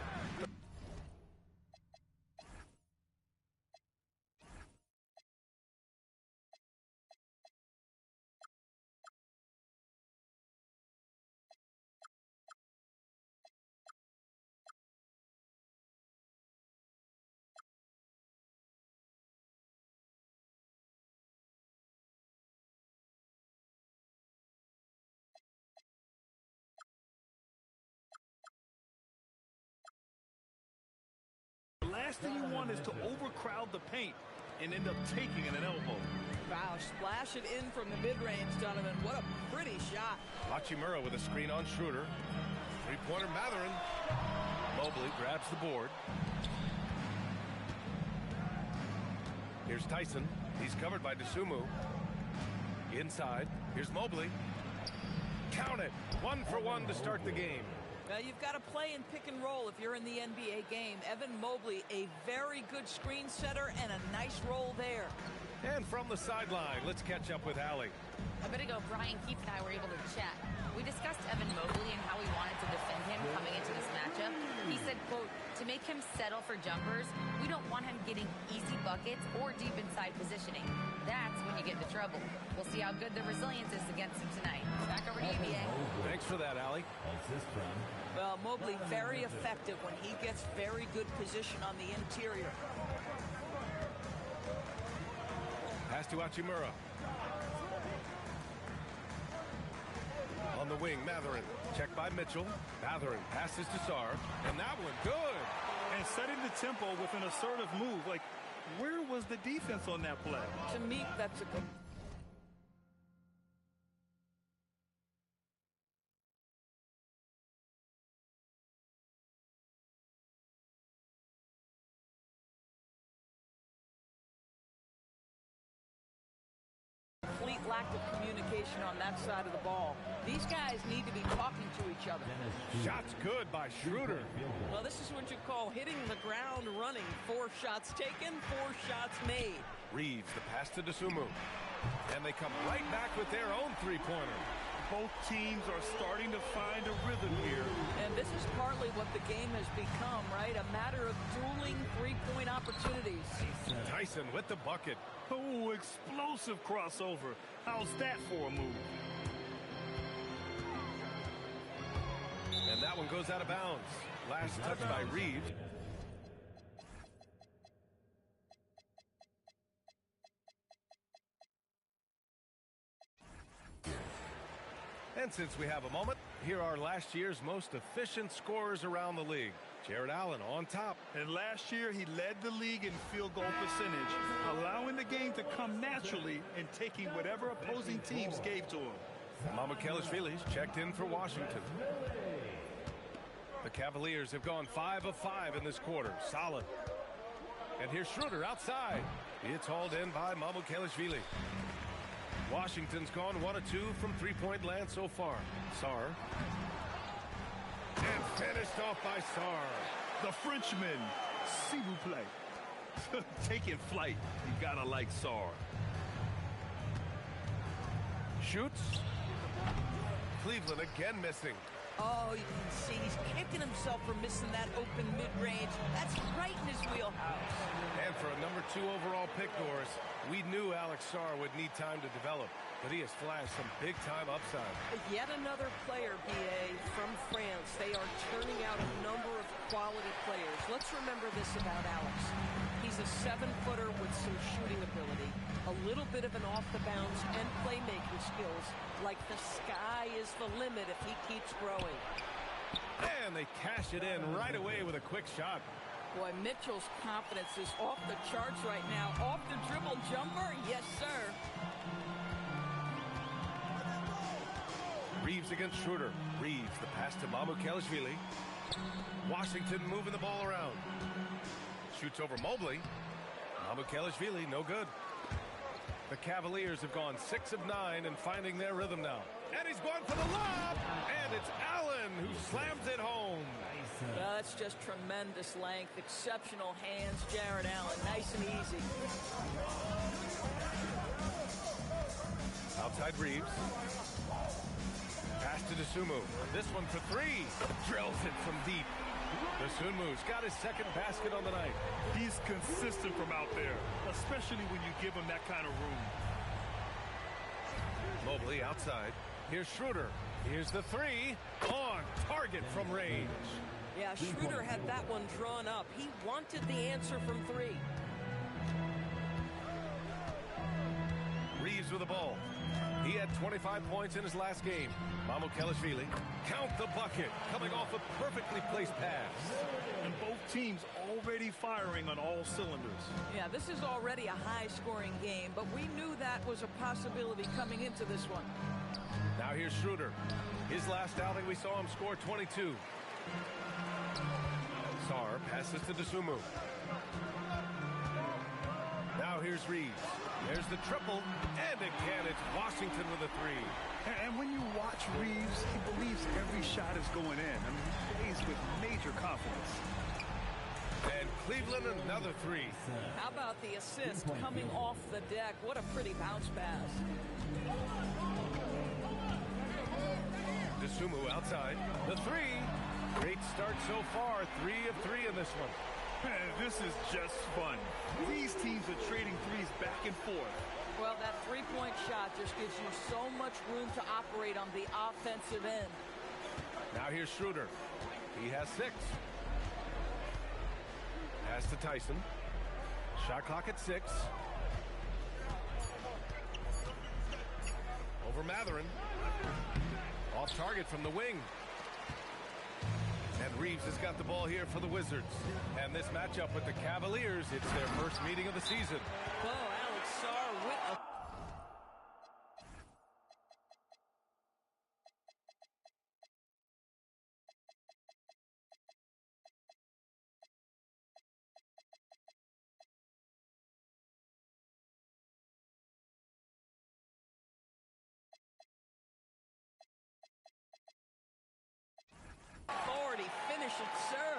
The last thing you want is to overcrowd the paint and end up taking an elbow.
Wow, splash it in from the mid-range, Donovan. What a pretty shot.
Hachimura with a screen on Schroeder. Three-pointer Mathurin. Mobley grabs the board. Here's Tyson. He's covered by Dosunmu. Inside. Here's Mobley. Count it. 1 for 1 to start the game.
Well, you've got to play in pick and roll if you're in the NBA game. Evan Mobley, a very good screen setter and a nice roll there.
And from the sideline, let's catch up with Allie.
A bit ago, Brian Keefe and I were able to chat. We discussed Evan Mobley and how we wanted to defend him coming into this matchup. He said, quote, to make him settle for jumpers, we don't want him getting easy buckets or deep inside positioning. That's when you get into trouble. We'll see how good the resilience is against him tonight. Back over to you, BA.
Thanks for that, Allie.
Well, Mobley very effective when he gets very good position on the interior.
Pass to Hachimura. On the wing, Matherin. Checked by Mitchell. Matherin passes to Sarr. And that one, good.
And setting the tempo with an assertive move. Like, where was the defense on that play?
To me, that's a good... complete lack of communication on that side of the ball. These guys need to be talking to each other.
Shots good by Schroeder.
Well, this is what you call hitting the ground running. 4 shots taken, 4 shots made.
Reeves, the pass to Dosunmu. And they come right back with their own three-pointer.
Both teams are starting to find a rhythm here.
And this is partly what the game has become, right? A matter of dueling three-point opportunities.
Tyson with the bucket.
Oh, explosive crossover. How's that for a move?
And that one goes out of bounds. Last touch by Reeves. And since we have a moment, here are last year's most efficient scorers around the league. Jared Allen on top.
And last year, he led the league in field goal percentage, allowing the game to come naturally and taking whatever opposing teams gave to him.
Mamukelashvili's checked in for Washington. The Cavaliers have gone 5 of 5 in this quarter. Solid. And here's Schroeder outside. It's hauled in by Mamukelashvili. Washington's gone 1 of 2 from three-point land so far. Sarr. And finished off by Sarr.
The Frenchman, s'il vous plaît. Taking flight. You gotta like Sarr.
Shoots. Cleveland again missing.
Oh, you can see he's kicking himself for missing that open mid-range. That's right in his wheelhouse.
And for a number 2 overall pick, Norris, we knew Alex Sarr would need time to develop, but he has flashed some big-time upside.
Yet another player, BA, from France. They are turning out a number of quality players. Let's remember this about Alex. He's a 7-footer with some shooting ability, a little bit of an off-the-bounce and playmaking skills. Like the sky is the limit if he keeps growing.
And they cash it in right away with a quick shot.
Boy, Mitchell's confidence is off the charts right now. Off the dribble jumper, yes, sir.
Reeves against Schroeder. Reeves, the pass to Mamukelashvili. Washington moving the ball around. Shoots over Mobley. Mamukelashvili, no good. The Cavaliers have gone 6 of 9 and finding their rhythm now. And he's going for the lob! And it's Allen who slams it home.
Well, that's just tremendous length, exceptional hands, Jared Allen. Nice and easy.
Outside Reeves. Pass to Dosunmu. This one for 3. Drills it from deep. Dosunmu's got his second basket on the night.
He's consistent from out there, especially when you give him that kind of room.
Mobley outside. Here's Schroeder. Here's the 3. On target from range.
Yeah, Schroeder had that one drawn up. He wanted the answer from 3.
Reeves with the ball. He had 25 points in his last game. Mamukelashvili, count the bucket, coming off a perfectly placed pass.
And both teams already firing on all cylinders.
Yeah, this is already a high-scoring game, but we knew that was a possibility coming into this one.
Now here's Schroeder. His last outing, we saw him score 22. Sarr passes to Dosunmu. Now Now here's Reeves. There's the triple, and again it's Washington with a three.
And when you watch Reeves, he believes every shot is going in. I mean, he plays with major confidence.
And Cleveland another three.
How about the assist coming off the deck? What a pretty bounce pass.
DeSumo outside. The three. Great start so far. 3 of 3 in this one.
This is just fun. These teams are trading threes back and forth.
Well, that three-point shot just gives you so much room to operate on the offensive end.
Now here's Schroeder. He has 6. Pass to Tyson. Shot clock at 6. Over Matherin. Off target from the wing. And Reeves has got the ball here for the Wizards. And this matchup with the Cavaliers, it's their first meeting of the season.
Oh, Alex Sarr with a... Finish it, sir.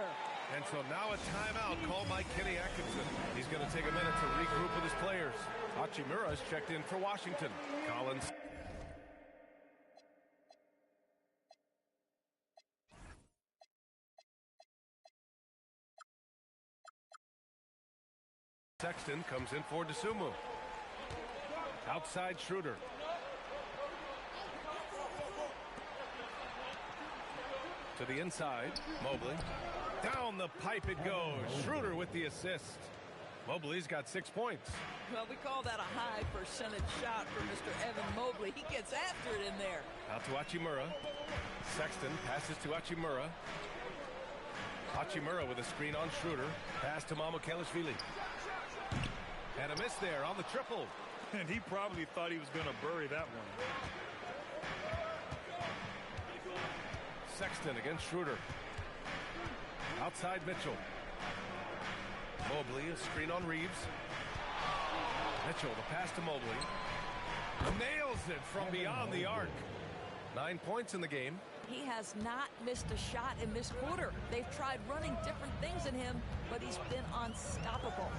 And so now a timeout called by Kenny Atkinson. He's going to take a minute to regroup with his players. Hachimura's checked in for Washington. Collins. Sexton comes in for DeSumo. Outside Schroeder. To the inside, Mobley. Down the pipe it goes. Schroeder with the assist. Mobley's got 6 points.
Well, we call that a high percentage shot for Mr. Evan Mobley. He gets after it in there.
Out to Hachimura. Sexton passes to Hachimura. Hachimura with a screen on Schroeder. Pass to Mamukelashvili. And a miss there on the triple.
And he probably thought he was going to bury that one.
Sexton against Schroeder. Outside Mitchell. Mobley, a screen on Reeves. Mitchell, the pass to Mobley. Nails it from beyond the arc. 9 points in the game.
He has not missed a shot in this quarter. They've tried running different things in him, but he's been unstoppable.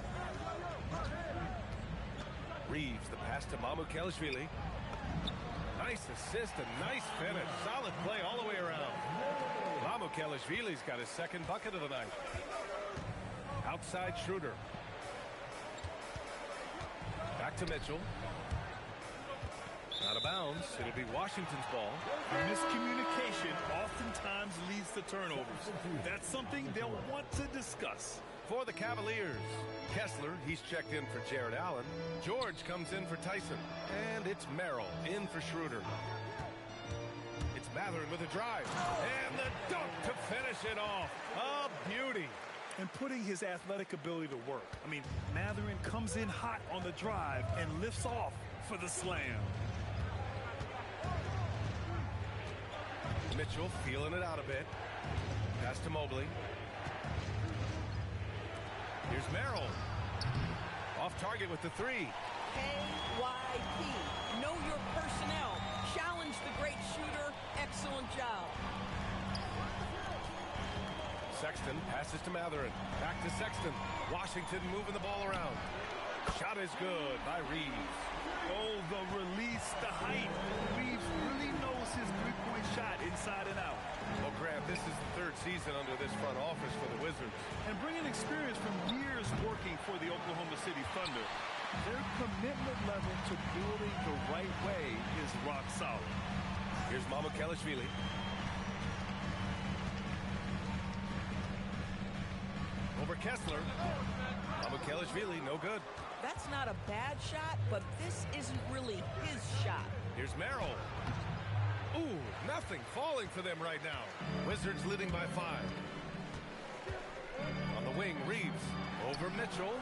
Reeves, the pass to Mamukelashvili. Nice assist and nice finish. Solid play all the way around. Mamukelashvili's got his second bucket of the night. Outside Schroeder. Back to Mitchell. Out of bounds. It'll be Washington's ball.
Miscommunication oftentimes leads to turnovers. That's something they'll want to discuss.
For the Cavaliers, Kessler, he's checked in for Jared Allen. George comes in for Tyson. And it's Merrill in for Schroeder. It's Matherin with a drive. And the dunk to finish it off. A beauty.
And putting his athletic ability to work. I mean, Matherin comes in hot on the drive and lifts off for the slam.
Mitchell feeling it out a bit. Pass to Mobley. Here's Merrill. Off target with the three.
KYP. Know your personnel. Challenge the great shooter. Excellent job.
Sexton passes to Matherin. Back to Sexton. Washington moving the ball around. Shot is good by Reeves.
Oh, the release, the height. Reeves really knows his three-point shot inside and out.
Well, Graham, this is the third season under this front office for the Wizards.
And bringing experience from years working for the Oklahoma City Thunder, their commitment level to building the right way is rock solid.
Here's Mamukelashvili. Over Kessler. Mamukelashvili, no good.
That's not a bad shot, but this isn't really his shot.
Here's Merrill. Ooh, nothing falling for them right now. Wizards leading by 5. On the wing, Reeves. Over Mitchell.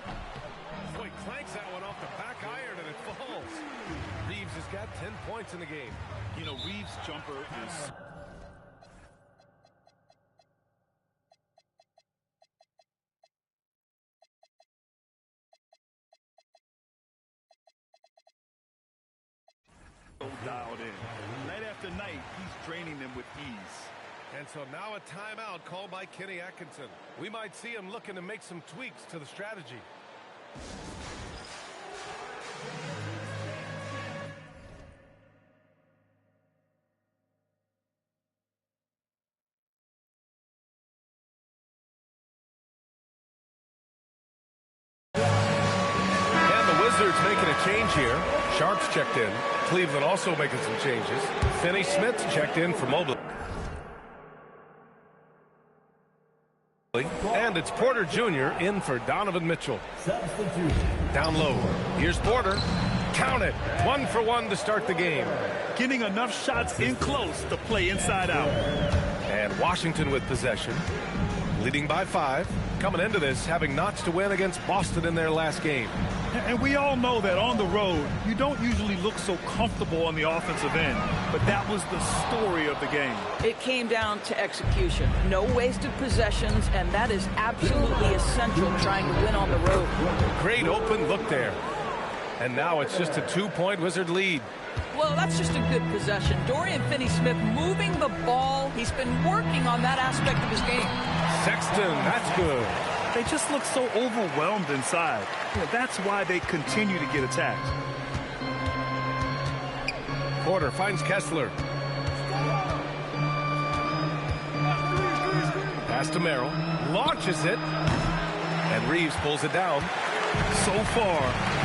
Boy, clanks that one off the back iron and it falls. Reeves has got 10 points in the game.
You know, Reeves' jumper is dialed in. Night after night, he's draining them with ease.
And so now a timeout called by Kenny Atkinson. We might see him looking to make some tweaks to the strategy. Wizards making a change here. Sharps checked in. Cleveland also making some changes. Finney Smith checked in for Mobley. And it's Porter Jr. in for Donovan Mitchell. Down low. Here's Porter. Count it. 1 for 1 to start the game.
Getting enough shots in close to play inside out.
And Washington with possession. Leading by 5. Coming into this, having knots to win against Boston in their last game.
And we all know that on the road, you don't usually look so comfortable on the offensive end. But that was the story of the game.
It came down to execution. No wasted possessions, and that is absolutely essential trying to win on the road.
Great open look there. And now it's just a 2-point Wizard lead.
Well, that's just a good possession. Dorian Finney-Smith moving the ball. He's been working on that aspect of his game.
Sexton, that's good.
They just look so overwhelmed inside. That's why they continue to get attacked.
Porter finds Kessler. Pass to Merrill. Launches it. And Reeves pulls it down.
So far,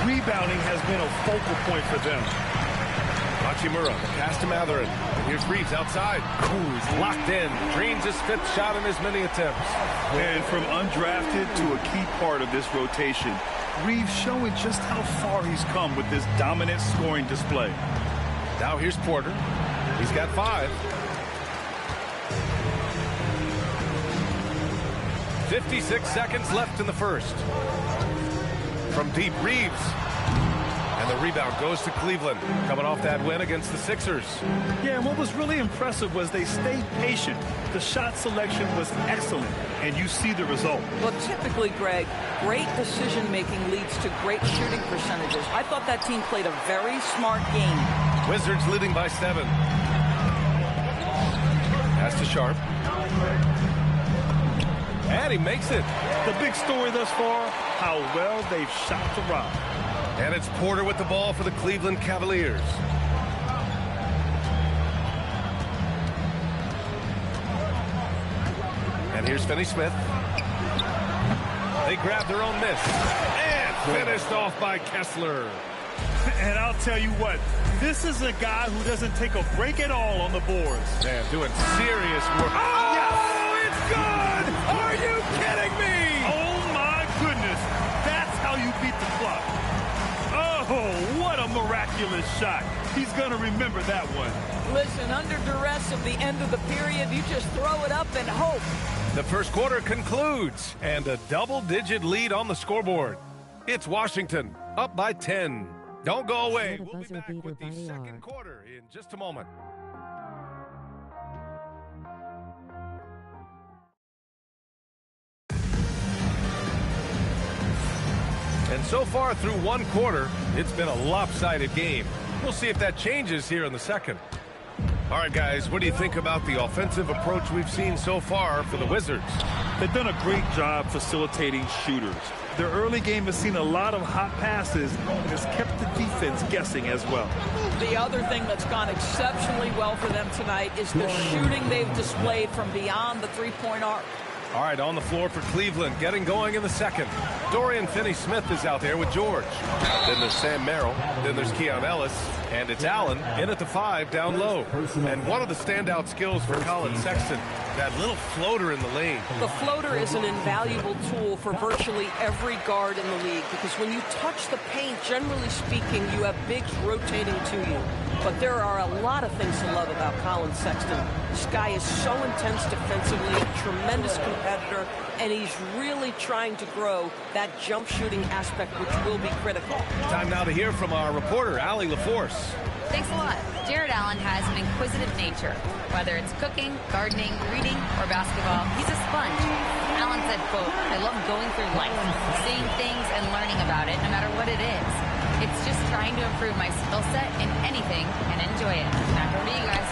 rebounding has been a focal point for them.
Hachimura, pass to Matherin. And here's Reeves outside. He's locked in. Drains his 5th shot in as many attempts.
And from undrafted to a key part of this rotation, Reeves showing just how far he's come with this dominant scoring display.
Now here's Porter. He's got 5. 56 seconds left in the first. From deep, Reeves. And the rebound goes to Cleveland, coming off that win against the Sixers.
Yeah, and what was really impressive was they stayed patient. The shot selection was excellent, and you see the result.
Well, typically, Greg, great decision-making leads to great shooting percentages. I thought that team played a very smart game.
Wizards leading by 7. Pass to Sharp. And he makes it.
The big story thus far, how well they've shot the rock.
And it's Porter with the ball for the Cleveland Cavaliers. And here's Finney-Smith. They grab their own miss. And finished off by Kessler.
And I'll tell you what, this is a guy who doesn't take a break at all on the boards.
Man, doing serious work. Oh, yes. It's good! Are you kidding me?
Oh, my goodness. That's how you beat the clock. Oh, what a miraculous shot. He's going to remember that one.
Listen, under duress of the end of the period, you just throw it up and hope.
The first quarter concludes, and a double-digit lead on the scoreboard. It's Washington, up by 10. Don't go away. We'll be back with the second quarter in just a moment. And so far through one quarter, it's been a lopsided game. We'll see if that changes here in the second. All right, guys, what do you think about the offensive approach we've seen so far for the Wizards?
They've done a great job facilitating shooters. Their early game has seen a lot of hot passes and has kept the defense guessing as well.
The other thing that's gone exceptionally well for them tonight is the shooting they've displayed from beyond the three-point arc.
All right, on the floor for Cleveland, getting going in the second. Dorian Finney-Smith is out there with George. Then there's Sam Merrill. Then there's Keon Ellis. And it's Allen in at the 5 down low. And one of the standout skills for Colin Sexton, that little floater in the lane.
The floater is an invaluable tool for virtually every guard in the league because when you touch the paint, generally speaking, you have bigs rotating to you. But there are a lot of things to love about Colin Sexton. This guy is so intense defensively, a tremendous competitor, and he's really trying to grow that jump shooting aspect, which will be critical.
Time now to hear from our reporter, Allie LaForce.
Thanks a lot. Jared Allen has an inquisitive nature. Whether it's cooking, gardening, reading, or basketball, he's a sponge. Allen said, quote, "I love going through life, seeing things and learning about it, no matter what it is." It's just trying to improve my skill set in anything and enjoy it. Back over to you guys.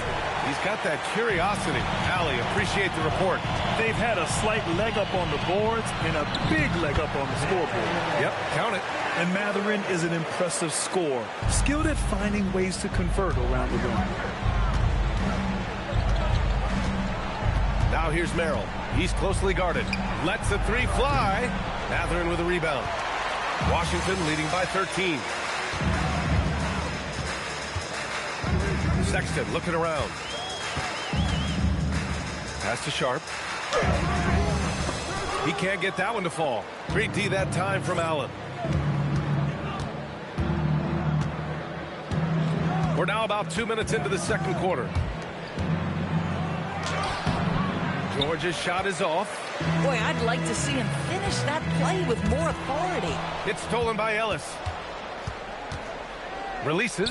He's got that curiosity. Allie, appreciate the report.
They've had a slight leg up on the boards and a big leg up on the scoreboard.
Yep, count it.
And Matherin is an impressive scorer, skilled at finding ways to convert around the rim.
Now here's Merrill. He's closely guarded. Lets the three fly. Matherin with a rebound. Washington leading by 13. Sexton looking around. Pass to Sharp. He can't get that one to fall. Great D that time from Allen. We're now about 2 minutes into the second quarter. George's shot is off.
Boy, I'd like to see him finish that play with more authority.
It's stolen by Ellis. Releases.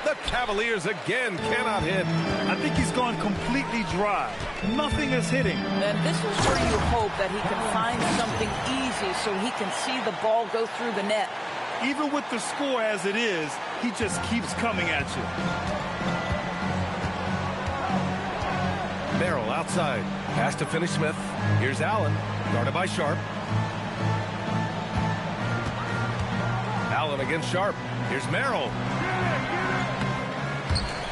The Cavaliers again cannot hit.
I think he's gone completely dry. Nothing is hitting.
And this is where you hope that he can find something easy so he can see the ball go through the net.
Even with the score as it is, he just keeps coming at you.
Merrill outside. Pass to Finney-Smith. Here's Allen. Guarded by Sharp. Allen against Sharp. Here's Merrill.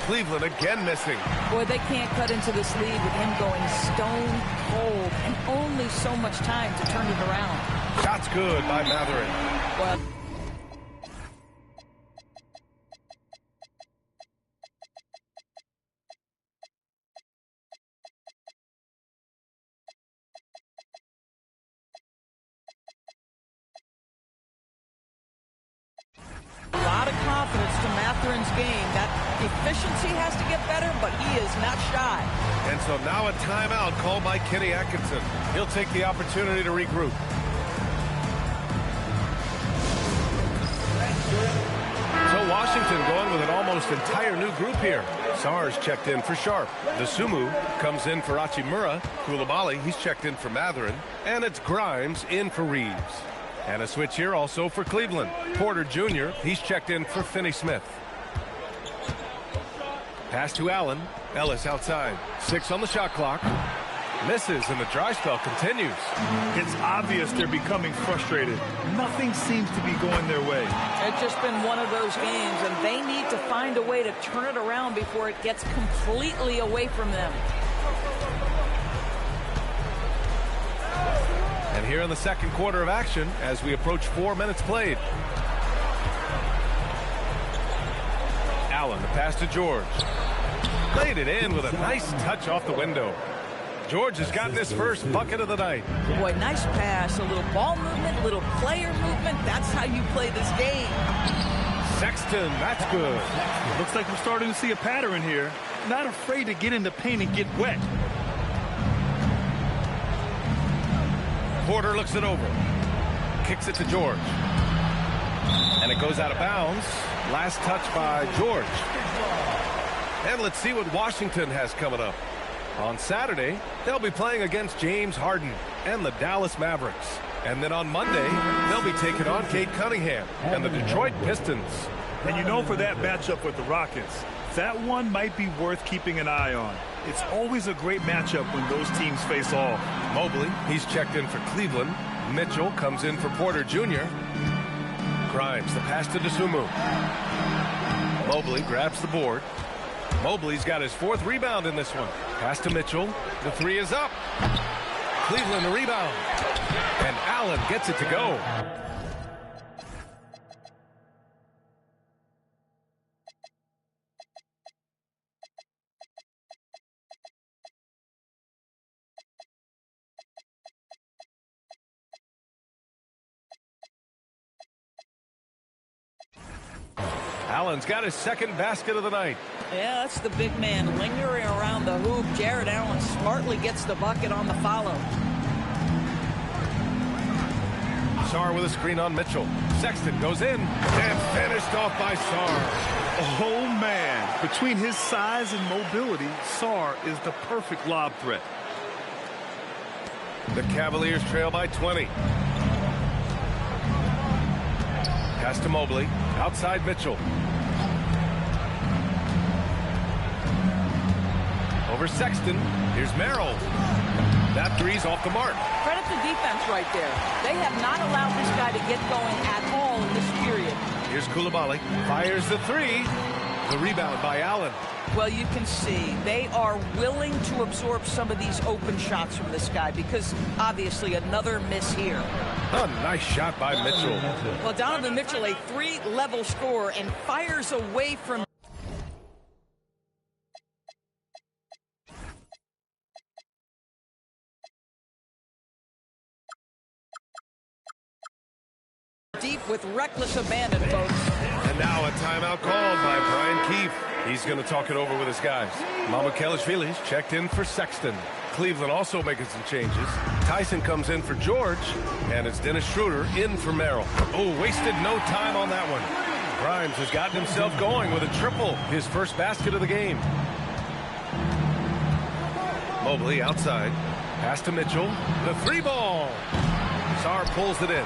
Cleveland again missing.
Boy, they can't cut into this lead with him going stone cold and only so much time to turn it around.
Shot's good by Matherin.
Well, a lot of confidence to Matherin's game. That efficiency has to get better, but he is not shy.
And so now a timeout called by Kenny Atkinson. He'll take the opportunity to regroup. So Washington going with an almost entire new group here. Sarge checked in for Sharp. Dosunmu comes in for Achimura. Koulibaly, he's checked in for Matherin. And it's Grimes in for Reeves. And a switch here also for Cleveland. Porter Jr., he's checked in for Finney-Smith. Pass to Allen. Ellis outside. 6 on the shot clock. Misses, and the dry spell continues.
It's obvious they're becoming frustrated. Nothing seems to be going their way.
It's just been one of those games, and they need to find a way to turn it around before it gets completely away from them.
And here in the second quarter of action, as we approach 4 minutes played. Allen, the pass to George. Laid it in with a nice touch off the window. George has got this first bucket of the night.
Boy, nice pass. A little ball movement, little player movement. That's how you play this game.
Sexton, that's good.
Looks like we're starting to see a pattern here. Not afraid to get in the paint and get wet.
Porter looks it over. Kicks it to George. And it goes out of bounds. Last touch by George. And let's see what Washington has coming up. On Saturday, they'll be playing against James Harden and the Dallas Mavericks. And then on Monday, they'll be taking on Cade Cunningham and the Detroit Pistons.
And you know, for that matchup with the Rockets, that one might be worth keeping an eye on. It's always a great matchup when those teams face off.
Mobley, he's checked in for Cleveland. Mitchell comes in for Porter Jr. Grimes, the pass to Dosunmu. Mobley grabs the board. Mobley's got his 4th rebound in this one. Pass to Mitchell. The 3 is up. Cleveland the rebound. And Allen gets it to go. Allen's got his 2nd basket of the night.
Yeah, that's the big man lingering around the hoop. Jared Allen smartly gets the bucket on the follow.
Sarr with a screen on Mitchell. Sexton goes in and finished off by Sarr.
Oh, man. Between his size and mobility, Sarr is the perfect lob threat.
The Cavaliers trail by 20. Pass to Mobley. Outside Mitchell. Over Sexton. Here's Merrill. That three's off the mark.
Credit the defense right there. They have not allowed this guy to get going at all in this period.
Here's Coulibaly. Fires the three. The rebound by Allen.
Well, you can see they are willing to absorb some of these open shots from this guy because obviously another miss here.
A nice shot by Mitchell.
Well, Donovan Mitchell, a three-level scorer, and fires away from deep with reckless abandon, folks.
And now a timeout called by Brian Keefe. He's going to talk it over with his guys. Mamukelashvili's checked in for Sexton. Cleveland also making some changes. Tyson comes in for George, and it's Dennis Schroeder in for Merrill. Oh, wasted no time on that one. Grimes has gotten himself going with a triple, his first basket of the game. Mobley outside. Pass to Mitchell. The three ball. Sarr pulls it in.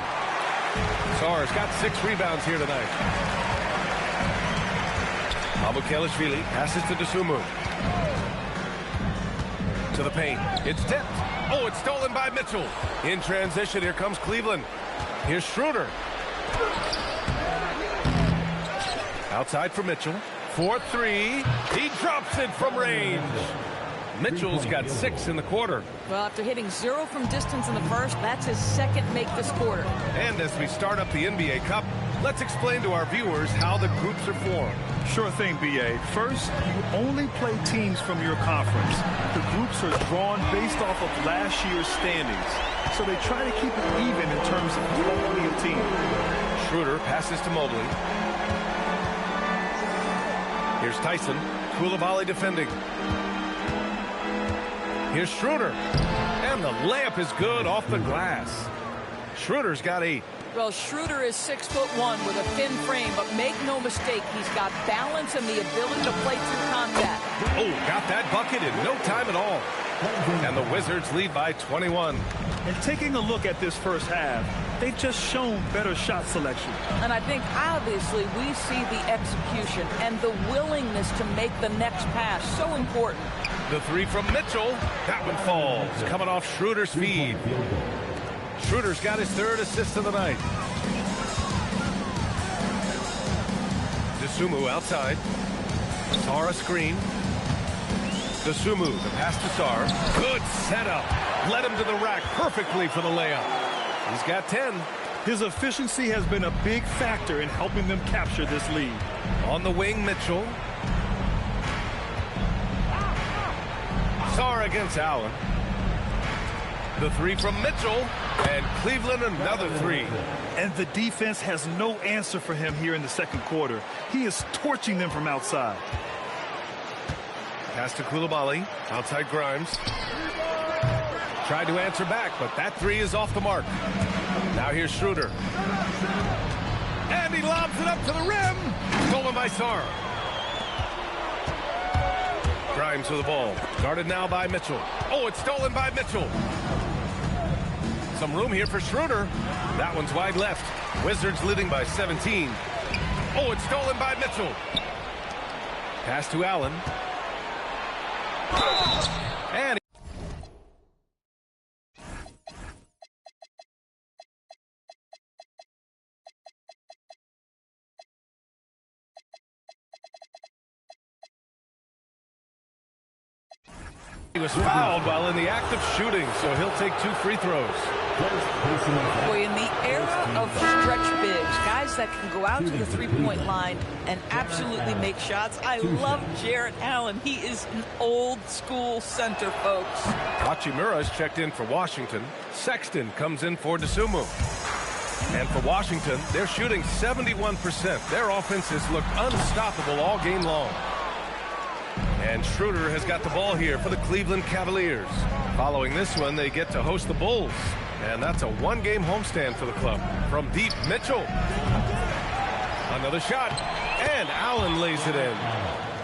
Sarr's got 6 rebounds here tonight. Mamukelashvili passes to Dosunmu. To the paint. It's tipped. Oh, it's stolen by Mitchell. In transition, here comes Cleveland. Here's Schroeder. Outside for Mitchell. 4-3. He drops it from range. Mitchell's got 6 in the quarter.
Well, after hitting 0 from distance in the first, that's his second make this quarter.
And as we start up the NBA Cup, let's explain to our viewers how the groups are formed.
Sure thing, B.A. First, you only play teams from your conference. The groups are drawn based off of last year's standings. So they try to keep it even in terms of quality of team.
Schroeder passes to Mobley. Here's Tyson. Coulibaly defending. Here's Schroeder. And the layup is good off the glass. Schroeder's got 8.
Well, Schroeder is 6'1" with a thin frame, but make no mistake, he's got balance and the ability to play through contact.
Oh, got that bucket in no time at all. And the Wizards lead by 21.
And taking a look at this first half, they've just shown better shot selection.
And I think, obviously, we see the execution and the willingness to make the next pass so important.
The three from Mitchell. That one falls. Coming off Schroeder's feed. Schroeder's got his 3rd assist of the night. Dosunmu outside. Sarr a screen. Dosunmu, the pass to Sarr. Good setup. Led him to the rack perfectly for the layup. He's got 10.
His efficiency has been a big factor in helping them capture this lead.
On the wing, Mitchell. Sarr against Allen. The three from Mitchell, and Cleveland another 3.
And the defense has no answer for him here in the second quarter. He is torching them from outside.
Pass to Coulibaly, outside Grimes. Tried to answer back, but that 3 is off the mark. Now here's Schroeder. And he lobs it up to the rim. Stolen by Sarr. Grimes with the ball. Guarded now by Mitchell. Oh, it's stolen by Mitchell. Some room here for Schroeder. That one's wide left. Wizards leading by 17. Oh, it's stolen by Mitchell. Pass to Allen. And he was fouled while in the act of shooting, so he'll take 2 free throws.
Boy, in the era of stretch bigs, guys that can go out to the three-point line and absolutely make shots, I love Jarrett Allen. He is an old-school center, folks.
Hachimura's checked in for Washington. Sexton comes in for Dosunmu. And for Washington, they're shooting 71%. Their offense has looked unstoppable all game long. And Schroeder has got the ball here for the Cleveland Cavaliers. Following this one, they get to host the Bulls. And that's a 1-game homestand for the club. From deep, Mitchell. Another shot. And Allen lays it in.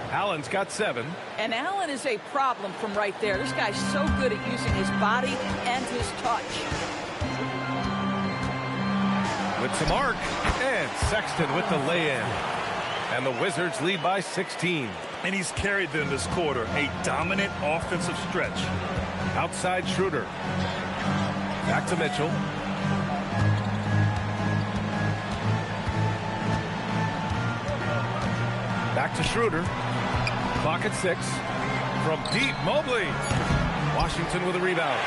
Allen's got 7.
And Allen is a problem from right there. This guy's so good at using his body and his touch.
with some arc, and Sexton with the lay-in. And the Wizards lead by 16.
And he's carried them this quarter, a dominant offensive stretch.
Outside Schroeder. Back to Mitchell. Back to Schroeder. Clock at 6. From deep, Mobley. Washington with a rebound.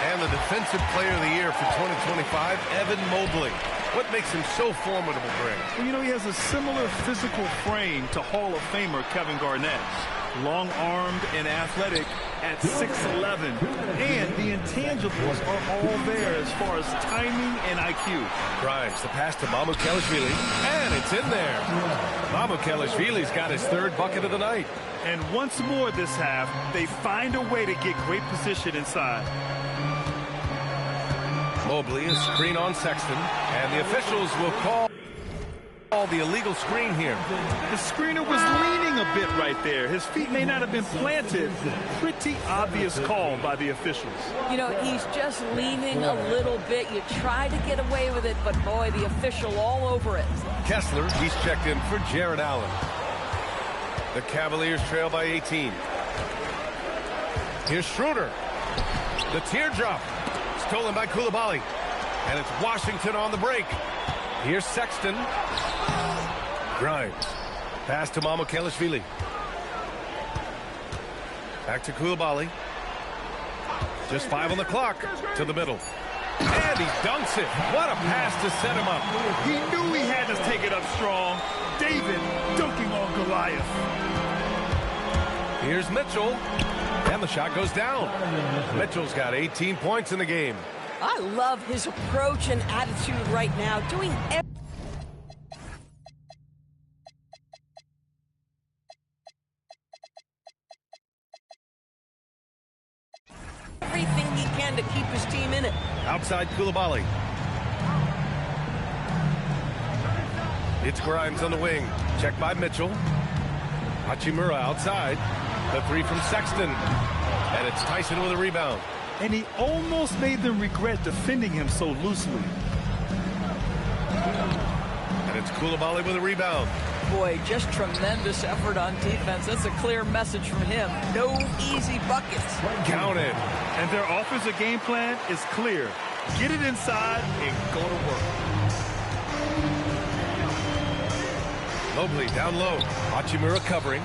And the Defensive Player of the Year for 2025, Evan Mobley. What makes him so formidable, Greg?
Well, you know, he has a similar physical frame to Hall of Famer Kevin Garnett. Long-armed and athletic at 6'11". And the intangibles are all there as far as timing and IQ.
Grimes, the pass to Mamukelashvili. And it's in there. Mamukelashvili's got his third bucket of the night.
And once more this half, they find a way to get great position inside.
Mobley, a screen on Sexton, and the officials will call the illegal screen here.
The screener was leaning a bit right there. His feet may not have been planted. Pretty obvious call by the officials.
You know, he's just leaning a little bit. You try to get away with it, but boy, the official all over it.
Kessler, he's checked in for Jared Allen. The Cavaliers trail by 18. Here's Schroeder. The teardrop. Stolen by Coulibaly. And it's Washington on the break. Here's Sexton. Grimes. Pass to Mamukelashvili. Back to Coulibaly. Just 5 on the clock. To the middle. And he dunks it. What a pass to set him up.
He knew he had to take it up strong. David dunking on Goliath.
Here's Mitchell. And the shot goes down. Mitchell's got 18 points in the game.
I love his approach and attitude right now, doing everything he can to keep his team in it.
Outside Coulibaly. It's Grimes on the wing. Checked by Mitchell. Hachimura outside. The three from Sexton. And it's Tyson with a rebound.
And he almost made them regret defending him so loosely.
And it's Coulibaly with a rebound.
Boy, just tremendous effort on defense. That's a clear message from him. No easy buckets.
Counted.
And their offensive game plan is clear. Get it inside and go to work.
Mobley down low. Hachimura covering.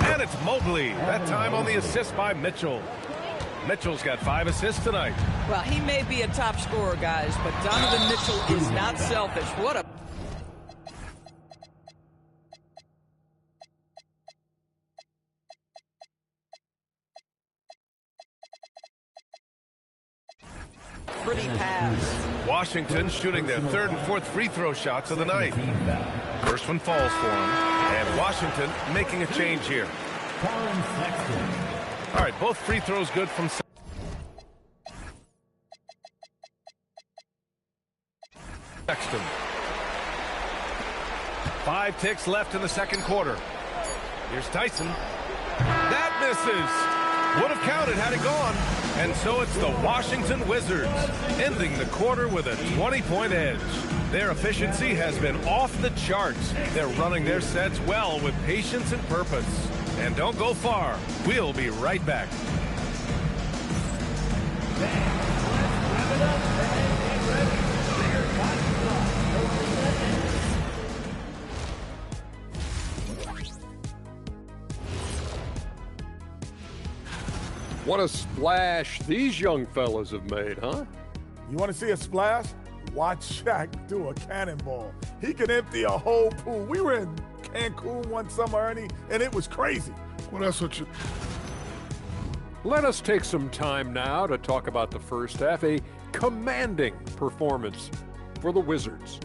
And it's Mobley. That time on the assist by Mitchell. Mitchell's got 5 assists tonight.
Well, he may be a top scorer, guys, but Donovan Mitchell is not selfish. What a... pretty pass.
Washington shooting their 3rd and 4th free throw shots of the night. First one falls for him. And Washington making a change here. All right, both free throws good from Sexton. 5 ticks left in the second quarter. Here's Tyson. That misses. Would have counted had it gone. And so it's the Washington Wizards ending the quarter with a 20-point edge. Their efficiency has been off the charts. They're running their sets well with patience and purpose. And don't go far. We'll be right back.
What a splash these young fellas have made, huh?
You want to see a splash? Watch Shaq do a cannonball. He can empty a whole pool. We were in Cancun one summer, Ernie, and it was crazy.
Well, that's what you... Let us take some time now to talk about the first half, a commanding performance for the Wizards.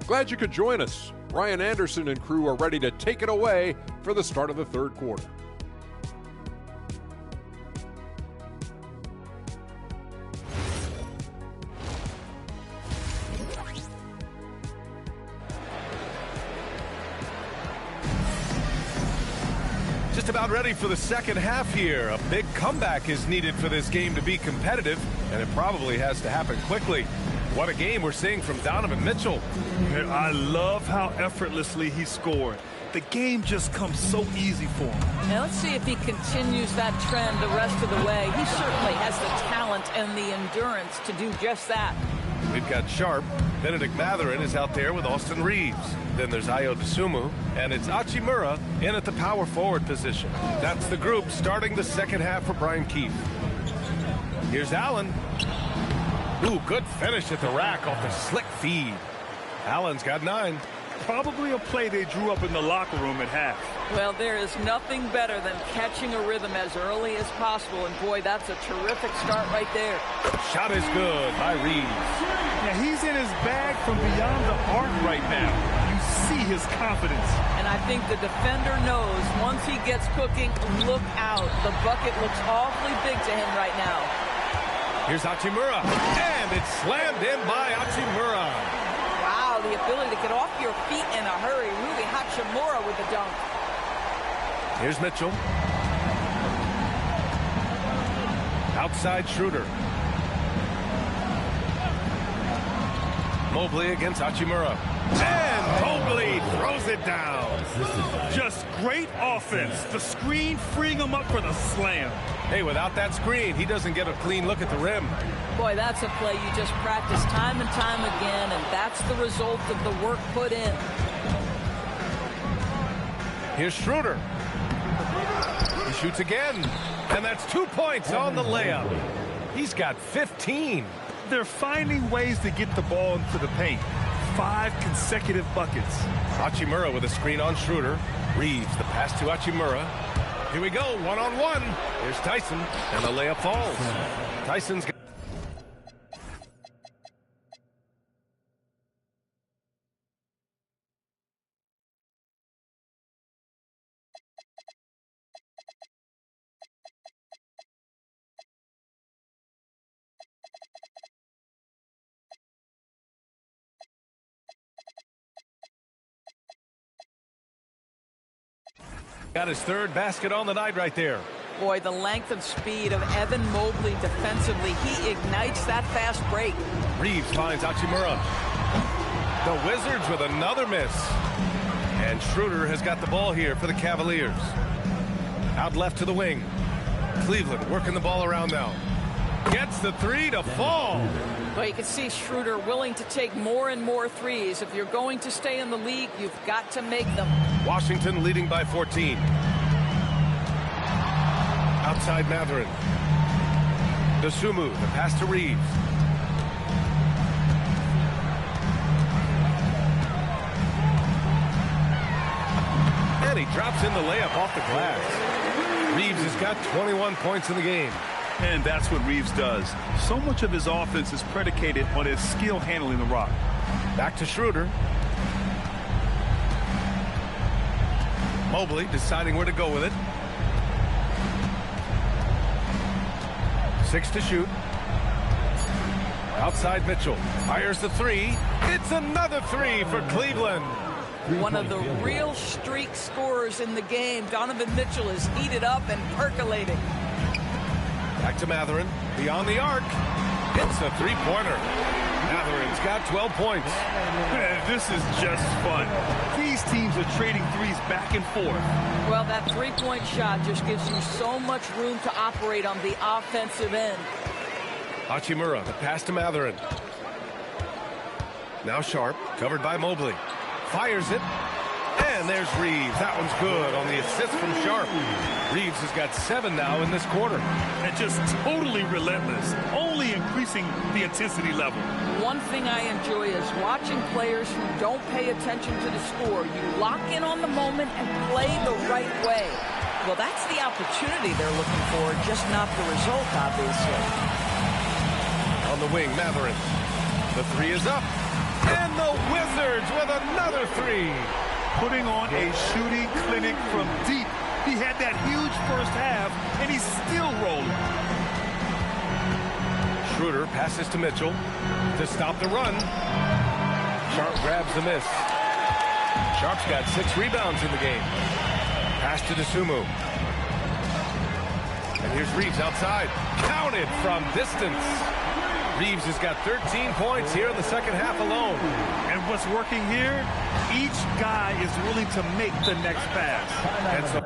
Glad you could join us. Ryan Anderson and crew are ready to take it away for the start of the third quarter.
just about ready for the second half here. A big comeback is needed for this game to be competitive, and it probably has to happen quickly. What a game we're seeing from Donovan Mitchell.
I love how effortlessly he scored. The game just comes so easy for him.
Now let's see if he continues that trend the rest of the way. He certainly has the talent and the endurance to do just that.
We've got Sharp. Benedict Mathurin is out there with Austin Reeves. Then there's Ayo Dosunmu, and it's Hachimura in at the power forward position. That's the group starting the second half for Brian Keefe. Here's Allen. Ooh, good finish at the rack off the slick feed. Allen's got 9.
Probably a play they drew up in the locker room at half.
Well, there is nothing better than catching a rhythm as early as possible, and boy, that's a terrific start right there.
Shot is good by Reeves.
Yeah, he's in his bag from beyond the arc right now. You see his confidence.
And I think the defender knows once he gets cooking, look out. The bucket looks awfully big to him right now.
Here's Hachimura, and it's slammed in by Hachimura.
Wow, the ability to get off your feet in a hurry. Rui Hachimura with the dunk.
Here's Mitchell. Outside Schroeder. Mobley against Hachimura. And Mobley throws it down.
Just great offense. The screen freeing him up for the slam.
Hey, without that screen, he doesn't get a clean look at the rim.
Boy, that's a play you just practice time and time again, and that's the result of the work put in.
Here's Schroeder. He shoots again, and that's 2 points on the layup. He's got 15.
They're finding ways to get the ball into the paint. 5 consecutive buckets.
Hachimura with a screen on Schroeder. Reeves, the pass to Hachimura. Here we go, one-on-one. Here's Tyson, and the layup falls. Tyson's got... Got his third basket on the night right there.
Boy, the length and speed of Evan Mobley defensively. He ignites that fast break.
Reeves finds Hachimura. The Wizards with another miss. And Schroeder has got the ball here for the Cavaliers. Out left to the wing. Cleveland working the ball around now. Gets the 3 to fall.
Well, you can see Schroeder willing to take more and more threes. If you're going to stay in the league, you've got to make them.
Washington leading by 14. Outside Mathurin. Dosunmu, the pass to Reeves. And he drops in the layup off the glass. Reeves has got 21 points in the game.
And that's what Reeves does. So much of his offense is predicated on his skill handling the rock.
Back to Schroeder. Mobley deciding where to go with it. 6 to shoot. Outside Mitchell. Fires the 3. It's another 3 for Cleveland.
One of the real streak scorers in the game. Donovan Mitchell is heated up and percolating.
Back to Mathurin. Beyond the arc. Hits a three-pointer. Mathurin's got 12 points.
This is just fun. These teams are trading threes back and forth.
Well, that three-point shot just gives you so much room to operate on the offensive end.
Hachimura, the pass to Mathurin. Now Sharp, covered by Mobley. Fires it. And there's Reeves. That one's good on the assist from Sharp. Reeves has got 7 now in this quarter.
And just totally relentless, only increasing the intensity level.
One thing I enjoy is watching players who don't pay attention to the score. You lock in on the moment and play the right way. Well, that's the opportunity they're looking for, just not the result, obviously.
On the wing, Mathurin. The 3 is up. And the Wizards with another 3.
Putting on a shooting clinic from deep. He had that huge first half, and he's still rolling.
Schroeder passes to Mitchell to stop the run. Sharp grabs the miss. Sharp's got 6 rebounds in the game. Pass to Dosunmu. And here's Reeves outside. Counted from distance. Reeves has got 13 points here in the second half alone.
And what's working here, each guy is willing to make the next pass.
And so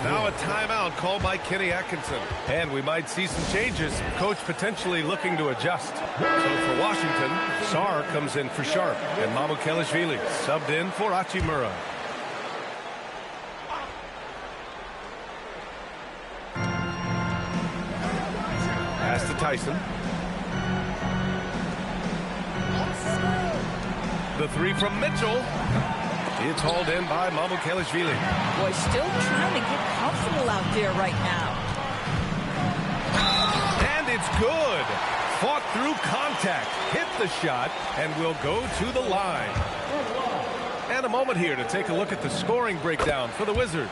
now a timeout called by Kenny Atkinson. And we might see some changes. Coach potentially looking to adjust. So for Washington, Sarr comes in for Sharp. And Mamukelashvili subbed in for Hachimura. Pass to Tyson. The three from Mitchell. It's hauled in by Mamukelashvili.
Boy, still trying to get comfortable out there right now.
And it's good. Fought through contact, hit the shot, and will go to the line. And a moment here to take a look at the scoring breakdown for the Wizards.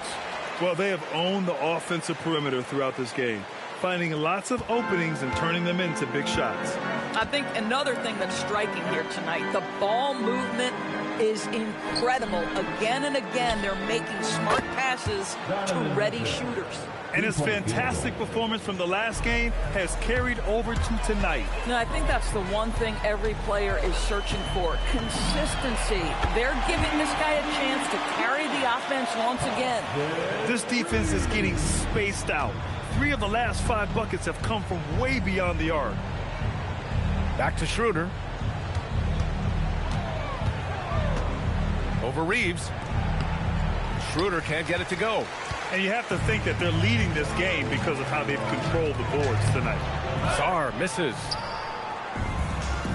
Well, they have owned the offensive perimeter throughout this game, finding lots of openings and turning them into big shots.
I think another thing that's striking here tonight, the ball movement is incredible. Again and again, they're making smart passes to ready shooters.
And his fantastic performance from the last game has carried over to tonight.
No, I think that's the one thing every player is searching for. Consistency. They're giving this guy a chance to carry the offense once again.
This defense is getting spaced out. 3 of the last 5 buckets have come from way beyond the arc.
Back to Schroeder. Over Reeves. Schroeder can't get it to go.
And you have to think that they're leading this game because of how they've controlled the boards tonight.
Sarr misses.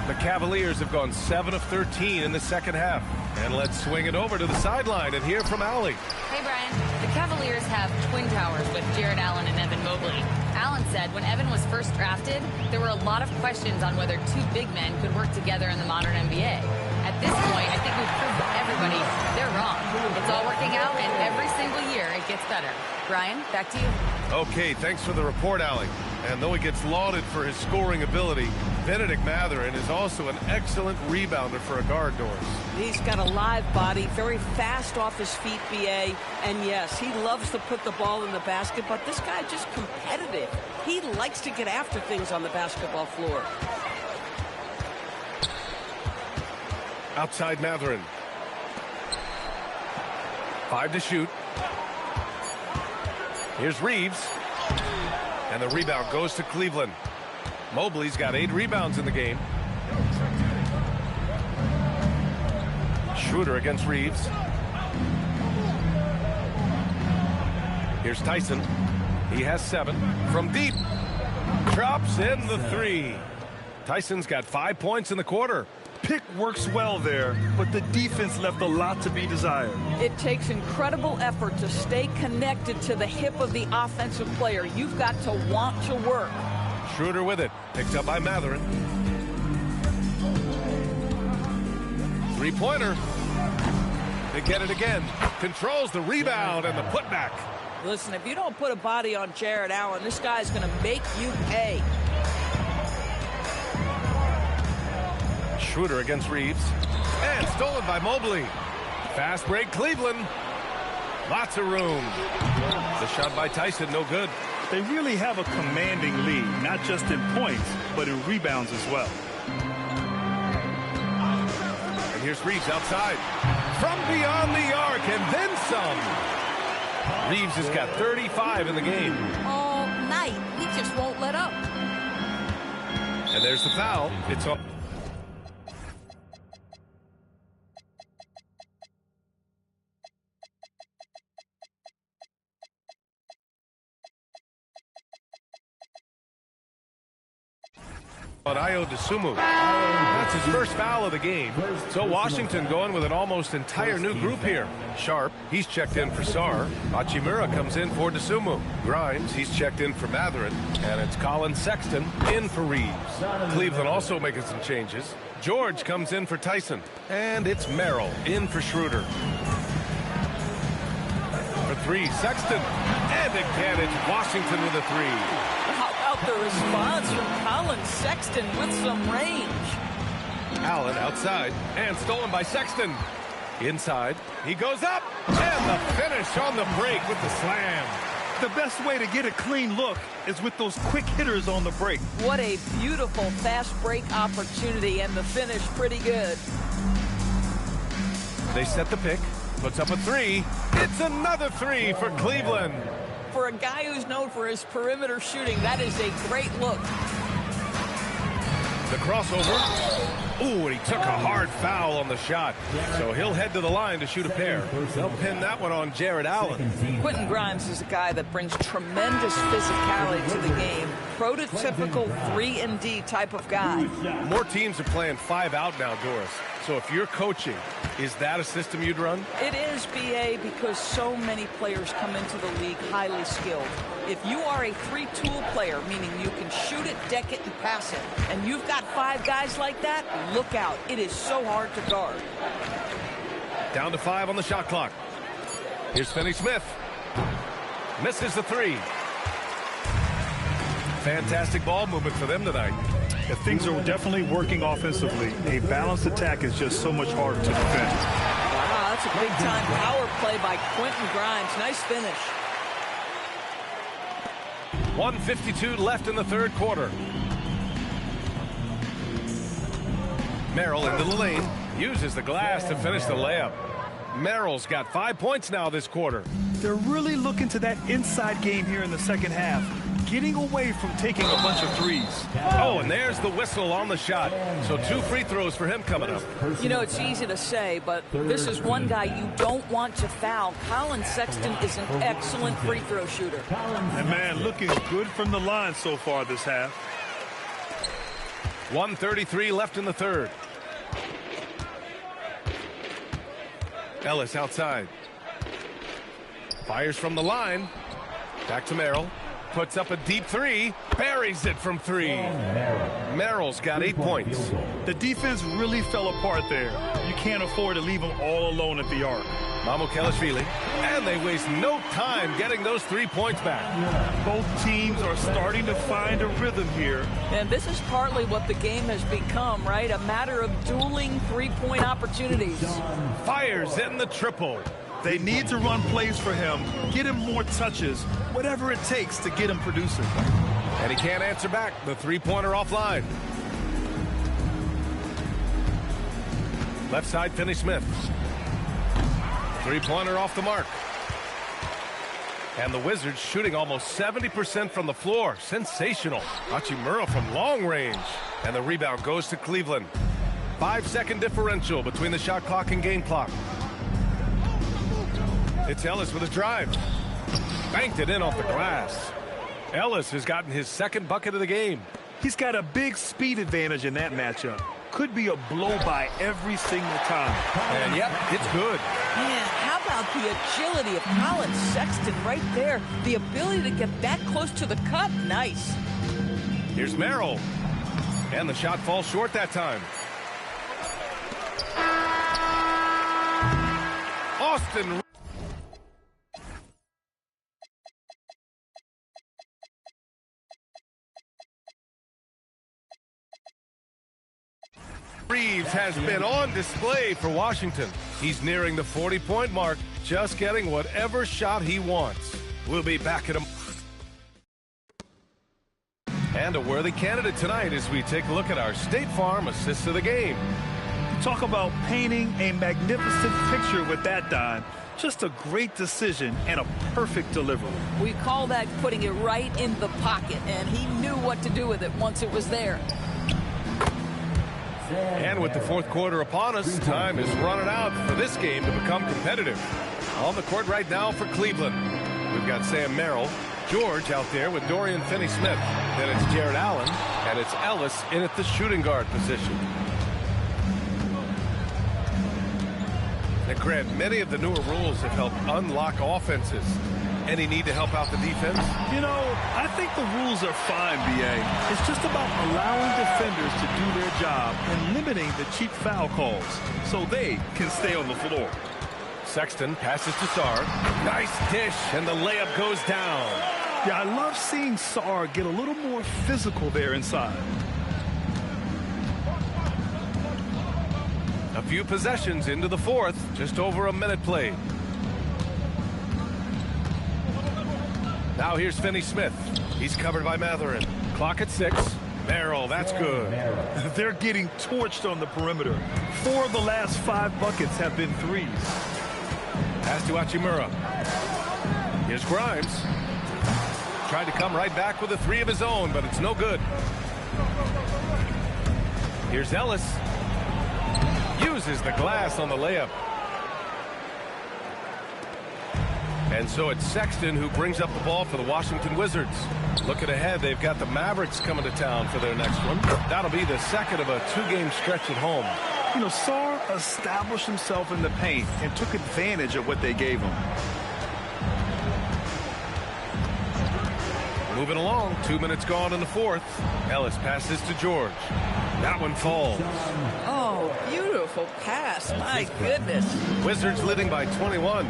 The Cavaliers have gone 7 of 13 in the second half. And let's swing it over to the sideline and hear from Allie.
Hey, Brian. The Cavaliers have twin towers with Jared Allen and Evan Mobley. Allen said when Evan was first drafted, there were a lot of questions on whether 2 big men could work together in the modern NBA. At this point, I think we've proved to everybody they're wrong. It's all working out, and every single year it gets better. Brian, back to you.
Okay, thanks for the report, Allie. And though he gets lauded for his scoring ability, Benedict Mathurin is also an excellent rebounder for a guard, Doris.
He's got a live body, very fast off his feet, BA. And yes, he loves to put the ball in the basket, but this guy just competitive. He likes to get after things on the basketball floor.
Outside Mathurin. 5 to shoot. Here's Reeves. And the rebound goes to Cleveland. Mobley's got 8 rebounds in the game. Schroeder against Reeves. Here's Tyson. He has 7. From deep. Drops in the 3. Tyson's got 5 points in the quarter.
Pick works well there, but the defense left a lot to be desired.
It takes incredible effort to stay connected to the hip of the offensive player. You've got to want to work.
Schroeder with it. Picked up by Mathurin. 3-pointer. They get it again. Controls the rebound and the putback.
Listen, if you don't put a body on Jared Allen, this guy's going to make you pay.
Schroeder against Reeves. And stolen by Mobley. Fast break, Cleveland. Lots of room. The shot by Tyson, no good.
They really have a commanding lead, not just in points, but in rebounds as well.
And here's Reeves outside. From beyond the arc, and then some. Reeves has got 35 in the game.
All night. He just won't let up.
And there's the foul. It's on. On Ayo Dosunmu. That's his first foul of the game. So Washington going with an almost entire new group here. Sharp, he's checked in for Sarr. Hachimura comes in for Dosunmu. Grimes, he's checked in for Mathurin. And it's Colin Sexton in for Reeves. Cleveland also making some changes. George comes in for Tyson. And it's Merrill in for Schroeder. For 3, Sexton. And again, it's Washington with a 3.
How about the response from Colin Sexton with some range.
Allen outside and stolen by Sexton. Inside, he goes up, and the finish on the break with the slam.
The best way to get a clean look is with those quick hitters on the break.
What a beautiful fast break opportunity, and the finish pretty good.
They set the pick, puts up a three. It's another three for Cleveland.
For a guy who's known for his perimeter shooting, that is a great look.
The crossover. Ooh, and he took a hard foul on the shot. So he'll head to the line to shoot a pair. They'll pin that one on Jared Allen.
Quentin Grimes is a guy that brings tremendous physicality to the game. Prototypical 3-and-D type of guy.
More teams are playing 5 out now, Doris. So if you're coaching, is that a system you'd run?
It is, BA, because so many players come into the league highly skilled. If you are a 3-tool player, meaning you can shoot it, deck it, and pass it, and you've got 5 guys like that, look out. It is so hard to guard.
Down to 5 on the shot clock. Here's Finney-Smith. Misses the 3. Fantastic ball movement for them tonight.
And things are definitely working offensively. A balanced attack is just so much harder to defend.
Wow, that's a big-time power play by Quentin Grimes. Nice finish.
1:52 left in the third quarter. Merrill into the lane. Uses the glass to finish the layup. Merrill's got 5 points now this quarter.
They're really looking to that inside game here in the second half, getting away from taking a bunch of threes.
Oh, and there's the whistle on the shot. So 2 free throws for him coming up.
You know, it's easy to say, but this is one guy you don't want to foul. Colin Sexton is an excellent free throw shooter.
And man, looking good from the line so far this half.
1:33 left in the third. Ellis outside. Fires from the line. Back to Merrill. Puts up a deep 3. Buries it from 3. Merrill's got 8 points.
The defense really fell apart there. You can't afford to leave them all alone at the arc.
Mamukelashvili. And they waste no time getting those 3 points back.
Both teams are starting to find a rhythm here.
And this is partly what the game has become, right? A matter of dueling 3-point opportunities.
Fires in the triple.
They need to run plays for him, get him more touches, whatever it takes to get him producing.
And he can't answer back. The 3-pointer offline. Left side, Finney-Smith. 3-pointer off the mark. And the Wizards shooting almost 70% from the floor. Sensational. Hachimura from long range. And the rebound goes to Cleveland. 5-second differential between the shot clock and game clock. It's Ellis with a drive. Banked it in off the glass. Ellis has gotten his second bucket of the game.
He's got a big speed advantage in that matchup. Could be a blow-by every single time.
And yep, it's good.
Man, how about the agility of Colin Sexton right there? The ability to get that close to the cup. Nice.
Here's Merrill. And the shot falls short that time. Austin. Reeves has been on display for Washington. He's nearing the 40-point mark, just getting whatever shot he wants. We'll be back at him. And a worthy candidate tonight as we take a look at our State Farm assists of the game.
Talk about painting a magnificent picture with that dime. Just a great decision and a perfect delivery.
We call that putting it right in the pocket, and he knew what to do with it once it was there.
And with the fourth quarter upon us, time is running out for this game to become competitive. On the court right now for Cleveland, we've got Sam Merrill, George out there with Dorian Finney-Smith. Then it's Jared Allen, and it's Ellis in at the shooting guard position. And Grant, many of the newer rules have helped unlock offenses. Any need to help out the defense?
You know, I think the rules are fine, B.A. It's just about allowing defenders to do their job and limiting the cheap foul calls so they can stay on the floor.
Sexton passes to Sarr. Nice dish, and the layup goes down.
Yeah, I love seeing Sar get a little more physical there inside.
A few possessions into the fourth, just over a minute played. Now here's Finney-Smith. He's covered by Matherin. Clock at 6. Merrill, that's good.
They're getting torched on the perimeter. 4 of the last 5 buckets have been threes.
Pass to Hachimura. Here's Grimes. Tried to come right back with a 3 of his own, but it's no good. Here's Ellis. Uses the glass on the layup. And so it's Sexton who brings up the ball for the Washington Wizards. Looking ahead, they've got the Mavericks coming to town for their next one. That'll be the second of a 2-game stretch at home.
You know, Sar established himself in the paint and took advantage of what they gave him.
Moving along, 2 minutes gone in the fourth. Ellis passes to George. That one falls.
Oh, beautiful pass. My goodness.
Wizards leading by 21.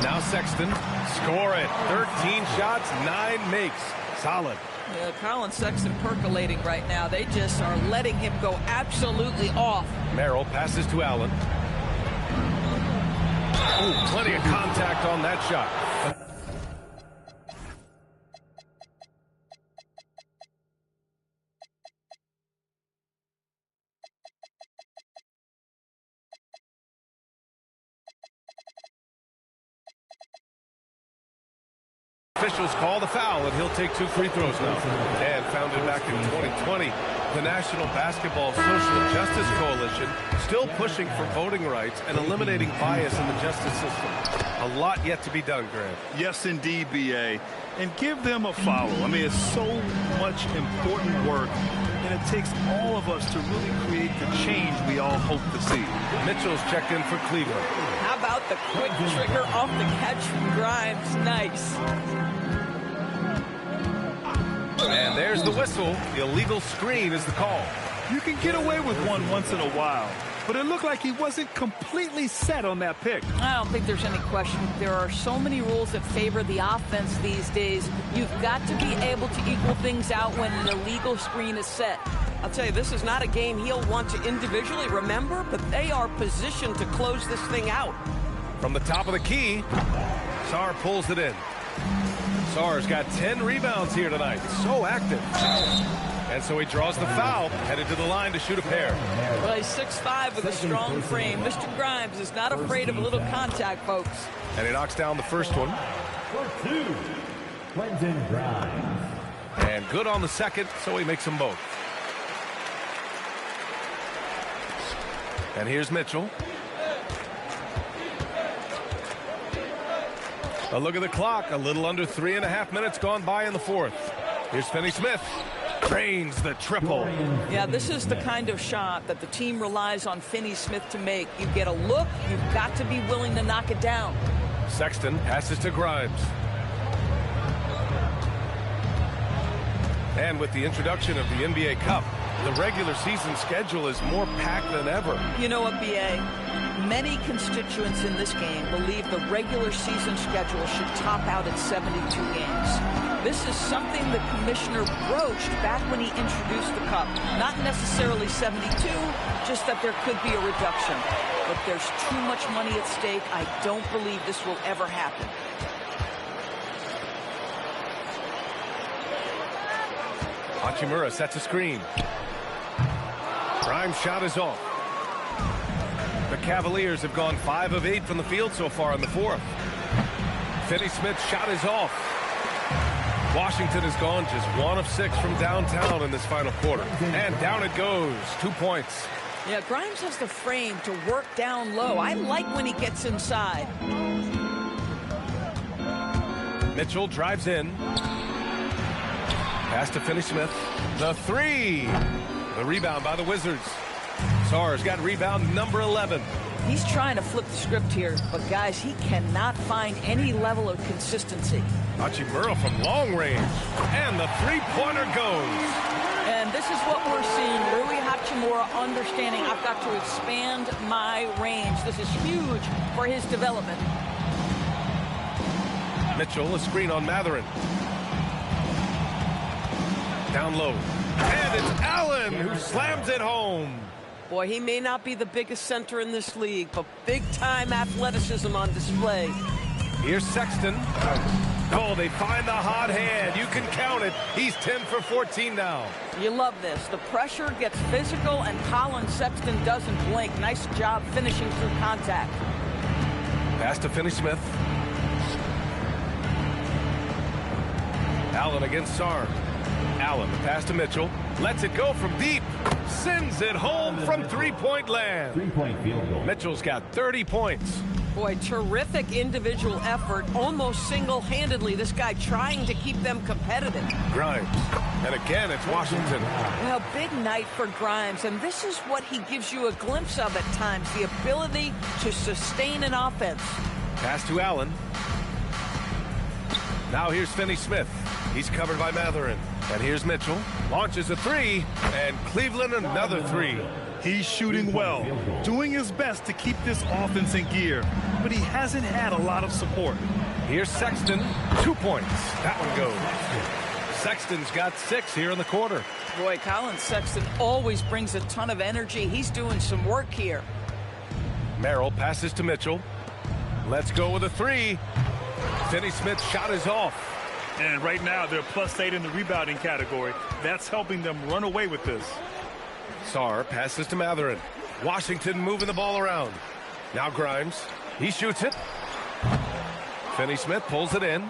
Now Sexton. Score it. 13 shots, 9 makes. Solid.
Yeah, Colin Sexton percolating right now. They just are letting him go absolutely off.
Merrill passes to Allen. Ooh, plenty of contact on that shot. Officials call the foul, and he'll take 2 free throws now. And founded back in 2020, the National Basketball Social Justice Coalition still pushing for voting rights and eliminating bias in the justice system. A lot yet to be done, Grant.
Yes, indeed, B.A. And give them a follow. I mean, it's so much important work, and it takes all of us to really create the change we all hope to see.
Mitchell's checked in for Cleveland.
How about the quick trigger off the catch from Grimes? Nice.
And there's the whistle. The illegal screen is the call.
You can get away with one once in a while, but it looked like he wasn't completely set on that pick.
I don't think there's any question. There are so many rules that favor the offense these days. You've got to be able to equal things out when an illegal screen is set. I'll tell you, this is not a game he'll want to individually remember, but they are positioned to close this thing out.
From the top of the key, Sar pulls it in. Sar's got 10 rebounds here tonight. So active. And so he draws the foul, headed to the line to shoot a pair.
Well, he's 6'5" with a strong frame. Mr. Grimes is not afraid of a little contact, folks.
And he knocks down the first one.
For 2, Quentin Grimes.
And good on the second, so he makes them both. And here's Mitchell. A look at the clock. A little under 3.5 minutes gone by in the fourth. Here's Finney-Smith. Drains the triple.
Yeah, this is the kind of shot that the team relies on Finney-Smith to make. You get a look, you've got to be willing to knock it down.
Sexton passes to Grimes. And with the introduction of the NBA Cup, the regular season schedule is more packed than ever.
You know what, B.A.? Many constituents in this game believe the regular season schedule should top out at 72 games. This is something the commissioner broached back when he introduced the Cup. Not necessarily 72, just that there could be a reduction. But there's too much money at stake. I don't believe this will ever happen.
Hachimura sets a screen. Grimes' shot is off. The Cavaliers have gone 5 of 8 from the field so far in the fourth. Finney-Smith's shot is off. Washington has gone just 1 of 6 from downtown in this final quarter. And down it goes. 2 points.
Yeah, Grimes has the frame to work down low. I like when he gets inside.
Mitchell drives in. Pass to Finney-Smith. The 3. The rebound by the Wizards. Sar's got rebound number 11.
He's trying to flip the script here, but guys, he cannot find any level of consistency.
Hachimura from long range. And the three-pointer goes.
And this is what we're seeing. Rui Hachimura understanding I've got to expand my range. This is huge for his development.
Mitchell, a screen on Matherin. Down low. And it's Allen who slams it home.
Boy, he may not be the biggest center in this league, but big-time athleticism on display.
Here's Sexton. Oh, they find the hot hand. You can count it. He's 10 for 14 now.
You love this. The pressure gets physical, and Colin Sexton doesn't blink. Nice job finishing through contact.
Pass to Finney-Smith. Allen against Sarr. Allen, the pass to Mitchell. Lets it go from deep. Sends it home from three-point land.
Three-point field goal.
Mitchell's got 30 points.
Boy, terrific individual effort, almost single-handedly. This guy trying to keep them competitive.
Grimes. And again, it's Washington.
Well, big night for Grimes, and this is what he gives you a glimpse of at times, the ability to sustain an offense.
Pass to Allen. Now here's Finney-Smith. He's covered by Matherin. And here's Mitchell. Launches a three, and Cleveland another three.
He's shooting well, doing his best to keep this offense in gear, but he hasn't had a lot of support.
Here's Sexton, 2 points. That one goes. Sexton's got 6 here in the quarter.
Boy, Colin Sexton always brings a ton of energy. He's doing some work here.
Merrill passes to Mitchell. Let's go with a three. Finney-Smith's shot is off.
And right now, they're +8 in the rebounding category. That's helping them run away with this.
Sarr passes to Matherin. Washington moving the ball around. Now Grimes. He shoots it. Finney-Smith pulls it in.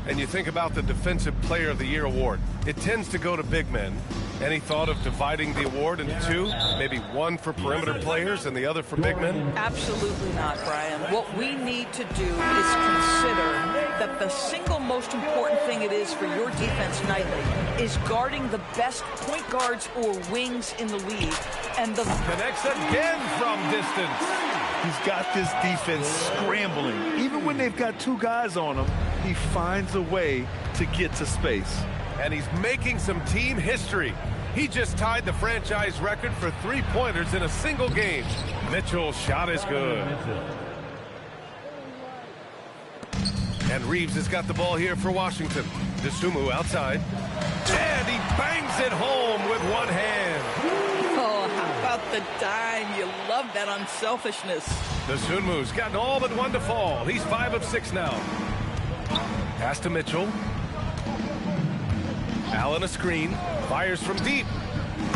And you think about the Defensive Player of the Year award. It tends to go to big men. Any thought of dividing the award into two? Maybe one for perimeter players and the other for big men?
Absolutely not, Brian. What we need to do is consider that the single most important thing it is for your defense nightly is guarding the best point guards or wings in the league. And the
connects again from distance.
He's got this defense scrambling. Even when they've got 2 guys on him, he finds a way to get to space.
And he's making some team history. He just tied the franchise record for 3-pointers in a single game. Mitchell's shot is good. And Reeves has got the ball here for Washington. Dosunmu outside. And he bangs it home with one hand.
Oh, how about the dime? You love that unselfishness.
Dosunmu's gotten all but one to fall. He's 5 of 6 now. Pass to Mitchell. Allen a screen. Fires from deep.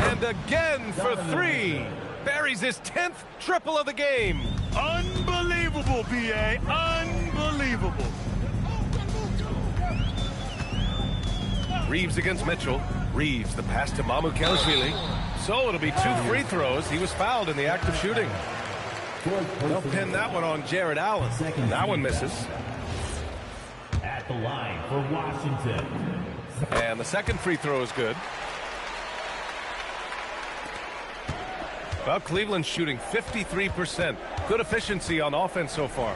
And again for 3. Buries his 10th triple of the game.
Unbelievable, B.A. Unbelievable.
Reeves against Mitchell. Reeves, the pass to Mamukelashvili. So it'll be 2 free throws. He was fouled in the act of shooting. They'll pin that one on Jared Allen. That one misses.
At the line for Washington.
And the second free throw is good. Well, Cleveland's shooting 53%. Good efficiency on offense so far.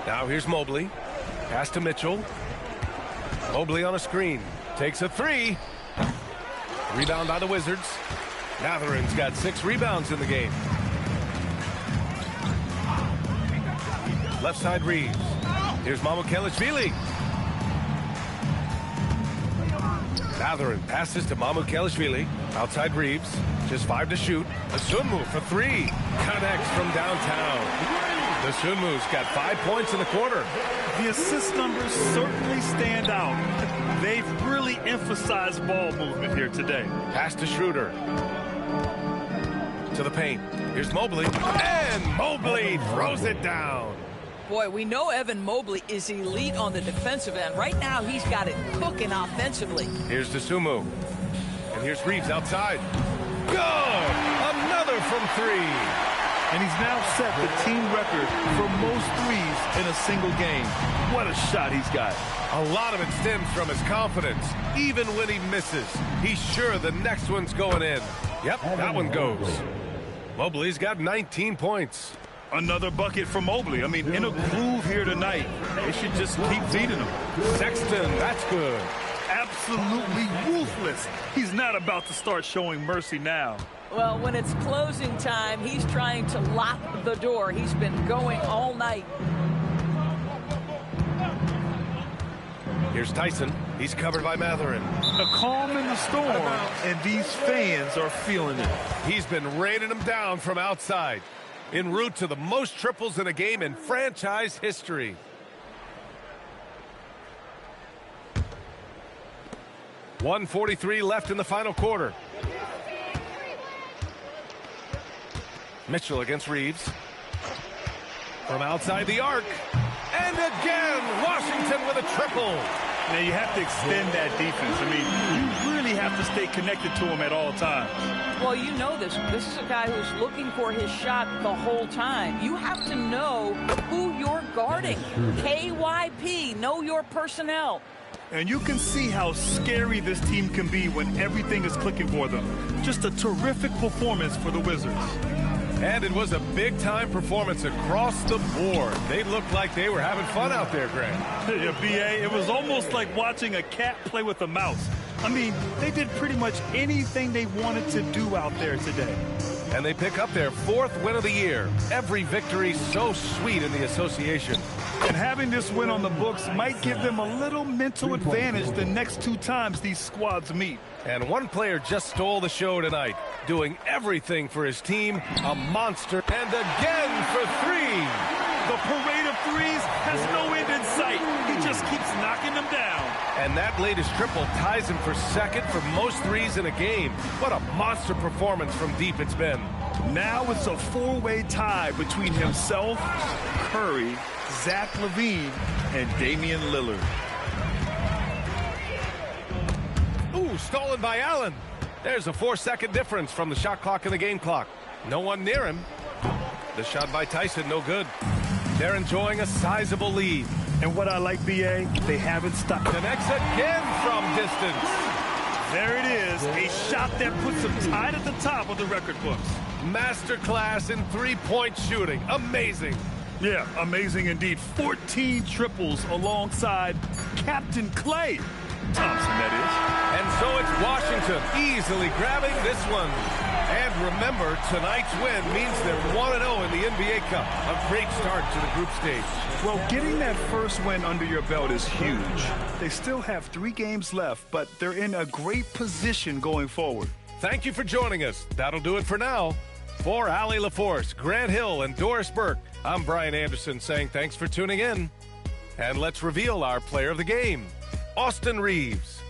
Now here's Mobley. Pass to Mitchell. Mobley on a screen. Takes a 3. Rebound by the Wizards. Matherin's got 6 rebounds in the game. Left side Reeves. Here's Mamukelashvili. Matherin passes to Mamukelashvili. Outside Reeves. Just 5 to shoot. Dosunmu for 3. Connects from downtown. Dosunmu's got 5 points in the quarter.
The assist numbers certainly stand out. They've really emphasized ball movement here today.
Pass to Schroeder. To the paint. Here's Mobley. And Mobley throws it down.
Boy, we know Evan Mobley is elite on the defensive end. Right now, he's got it cooking offensively.
Here's Dosunmu. And here's Reeves outside. Good! Another from 3.
And he's now set the team record for most threes in a single game. What a shot he's got.
A lot of it stems from his confidence. Even when he misses, he's sure the next one's going in. Yep, that one goes. Mobley's got 19 points.
Another bucket for Mobley. I mean, in a groove here tonight. They should just keep feeding him.
Sexton, that's good.
Absolutely ruthless. He's not about to start showing mercy now.
Well, when it's closing time, he's trying to lock the door. He's been going all night.
Here's Tyson. He's covered by Matherin.
A calm in the storm, and these fans are feeling it.
He's been raining them down from outside. En route to the most triples in a game in franchise history. .143 left in the final quarter. Mitchell against Reeves. From outside the arc. And again, Washington with a triple.
Now, you have to extend that defense. I mean, you really have to stay connected to him at all times.
Well, you know this. This is a guy who's looking for his shot the whole time. You have to know who you're guarding. KYP, know your personnel.
And you can see how scary this team can be when everything is clicking for them. Just a terrific performance for the Wizards.
And it was a big-time performance across the board. They looked like they were having fun out there, Grant.
Yeah, B.A., it was almost like watching a cat play with a mouse. I mean, they did pretty much anything they wanted to do out there today.
And they pick up their 4th win of the year. Every victory so sweet in the association.
And having this win on the books might give them a little mental advantage the next 2 times these squads meet.
And one player just stole the show tonight, doing everything for his team, a monster, and again for 3.
The parade of threes has no end in sight. He just keeps knocking them down.
And that latest triple ties him for 2nd for most threes in a game. What a monster performance from deep it's been.
Now it's a 4-way tie between himself, Curry, Zach LaVine, and Damian Lillard.
Ooh, stolen by Allen. There's a 4-second difference from the shot clock and the game clock. No one near him. The shot by Tyson, no good. They're enjoying a sizable lead.
And what I like, B.A., they haven't stopped.
Connects again from distance.
There it is, a shot that puts them tied at the top of the record books.
Masterclass in three-point shooting. Amazing.
Yeah, amazing indeed. 14 triples alongside Captain Klay Thompson, that is.
And so it's Washington easily grabbing this one. And remember, tonight's win means they're 1-0 in the NBA Cup. A great start to the group stage.
Well, getting that first win under your belt is huge. They still have 3 games left, but they're in a great position going forward.
Thank you for joining us. That'll do it for now. For Allie LaForce, Grant Hill, and Doris Burke, I'm Brian Anderson saying thanks for tuning in. And let's reveal our player of the game, Austin Reeves.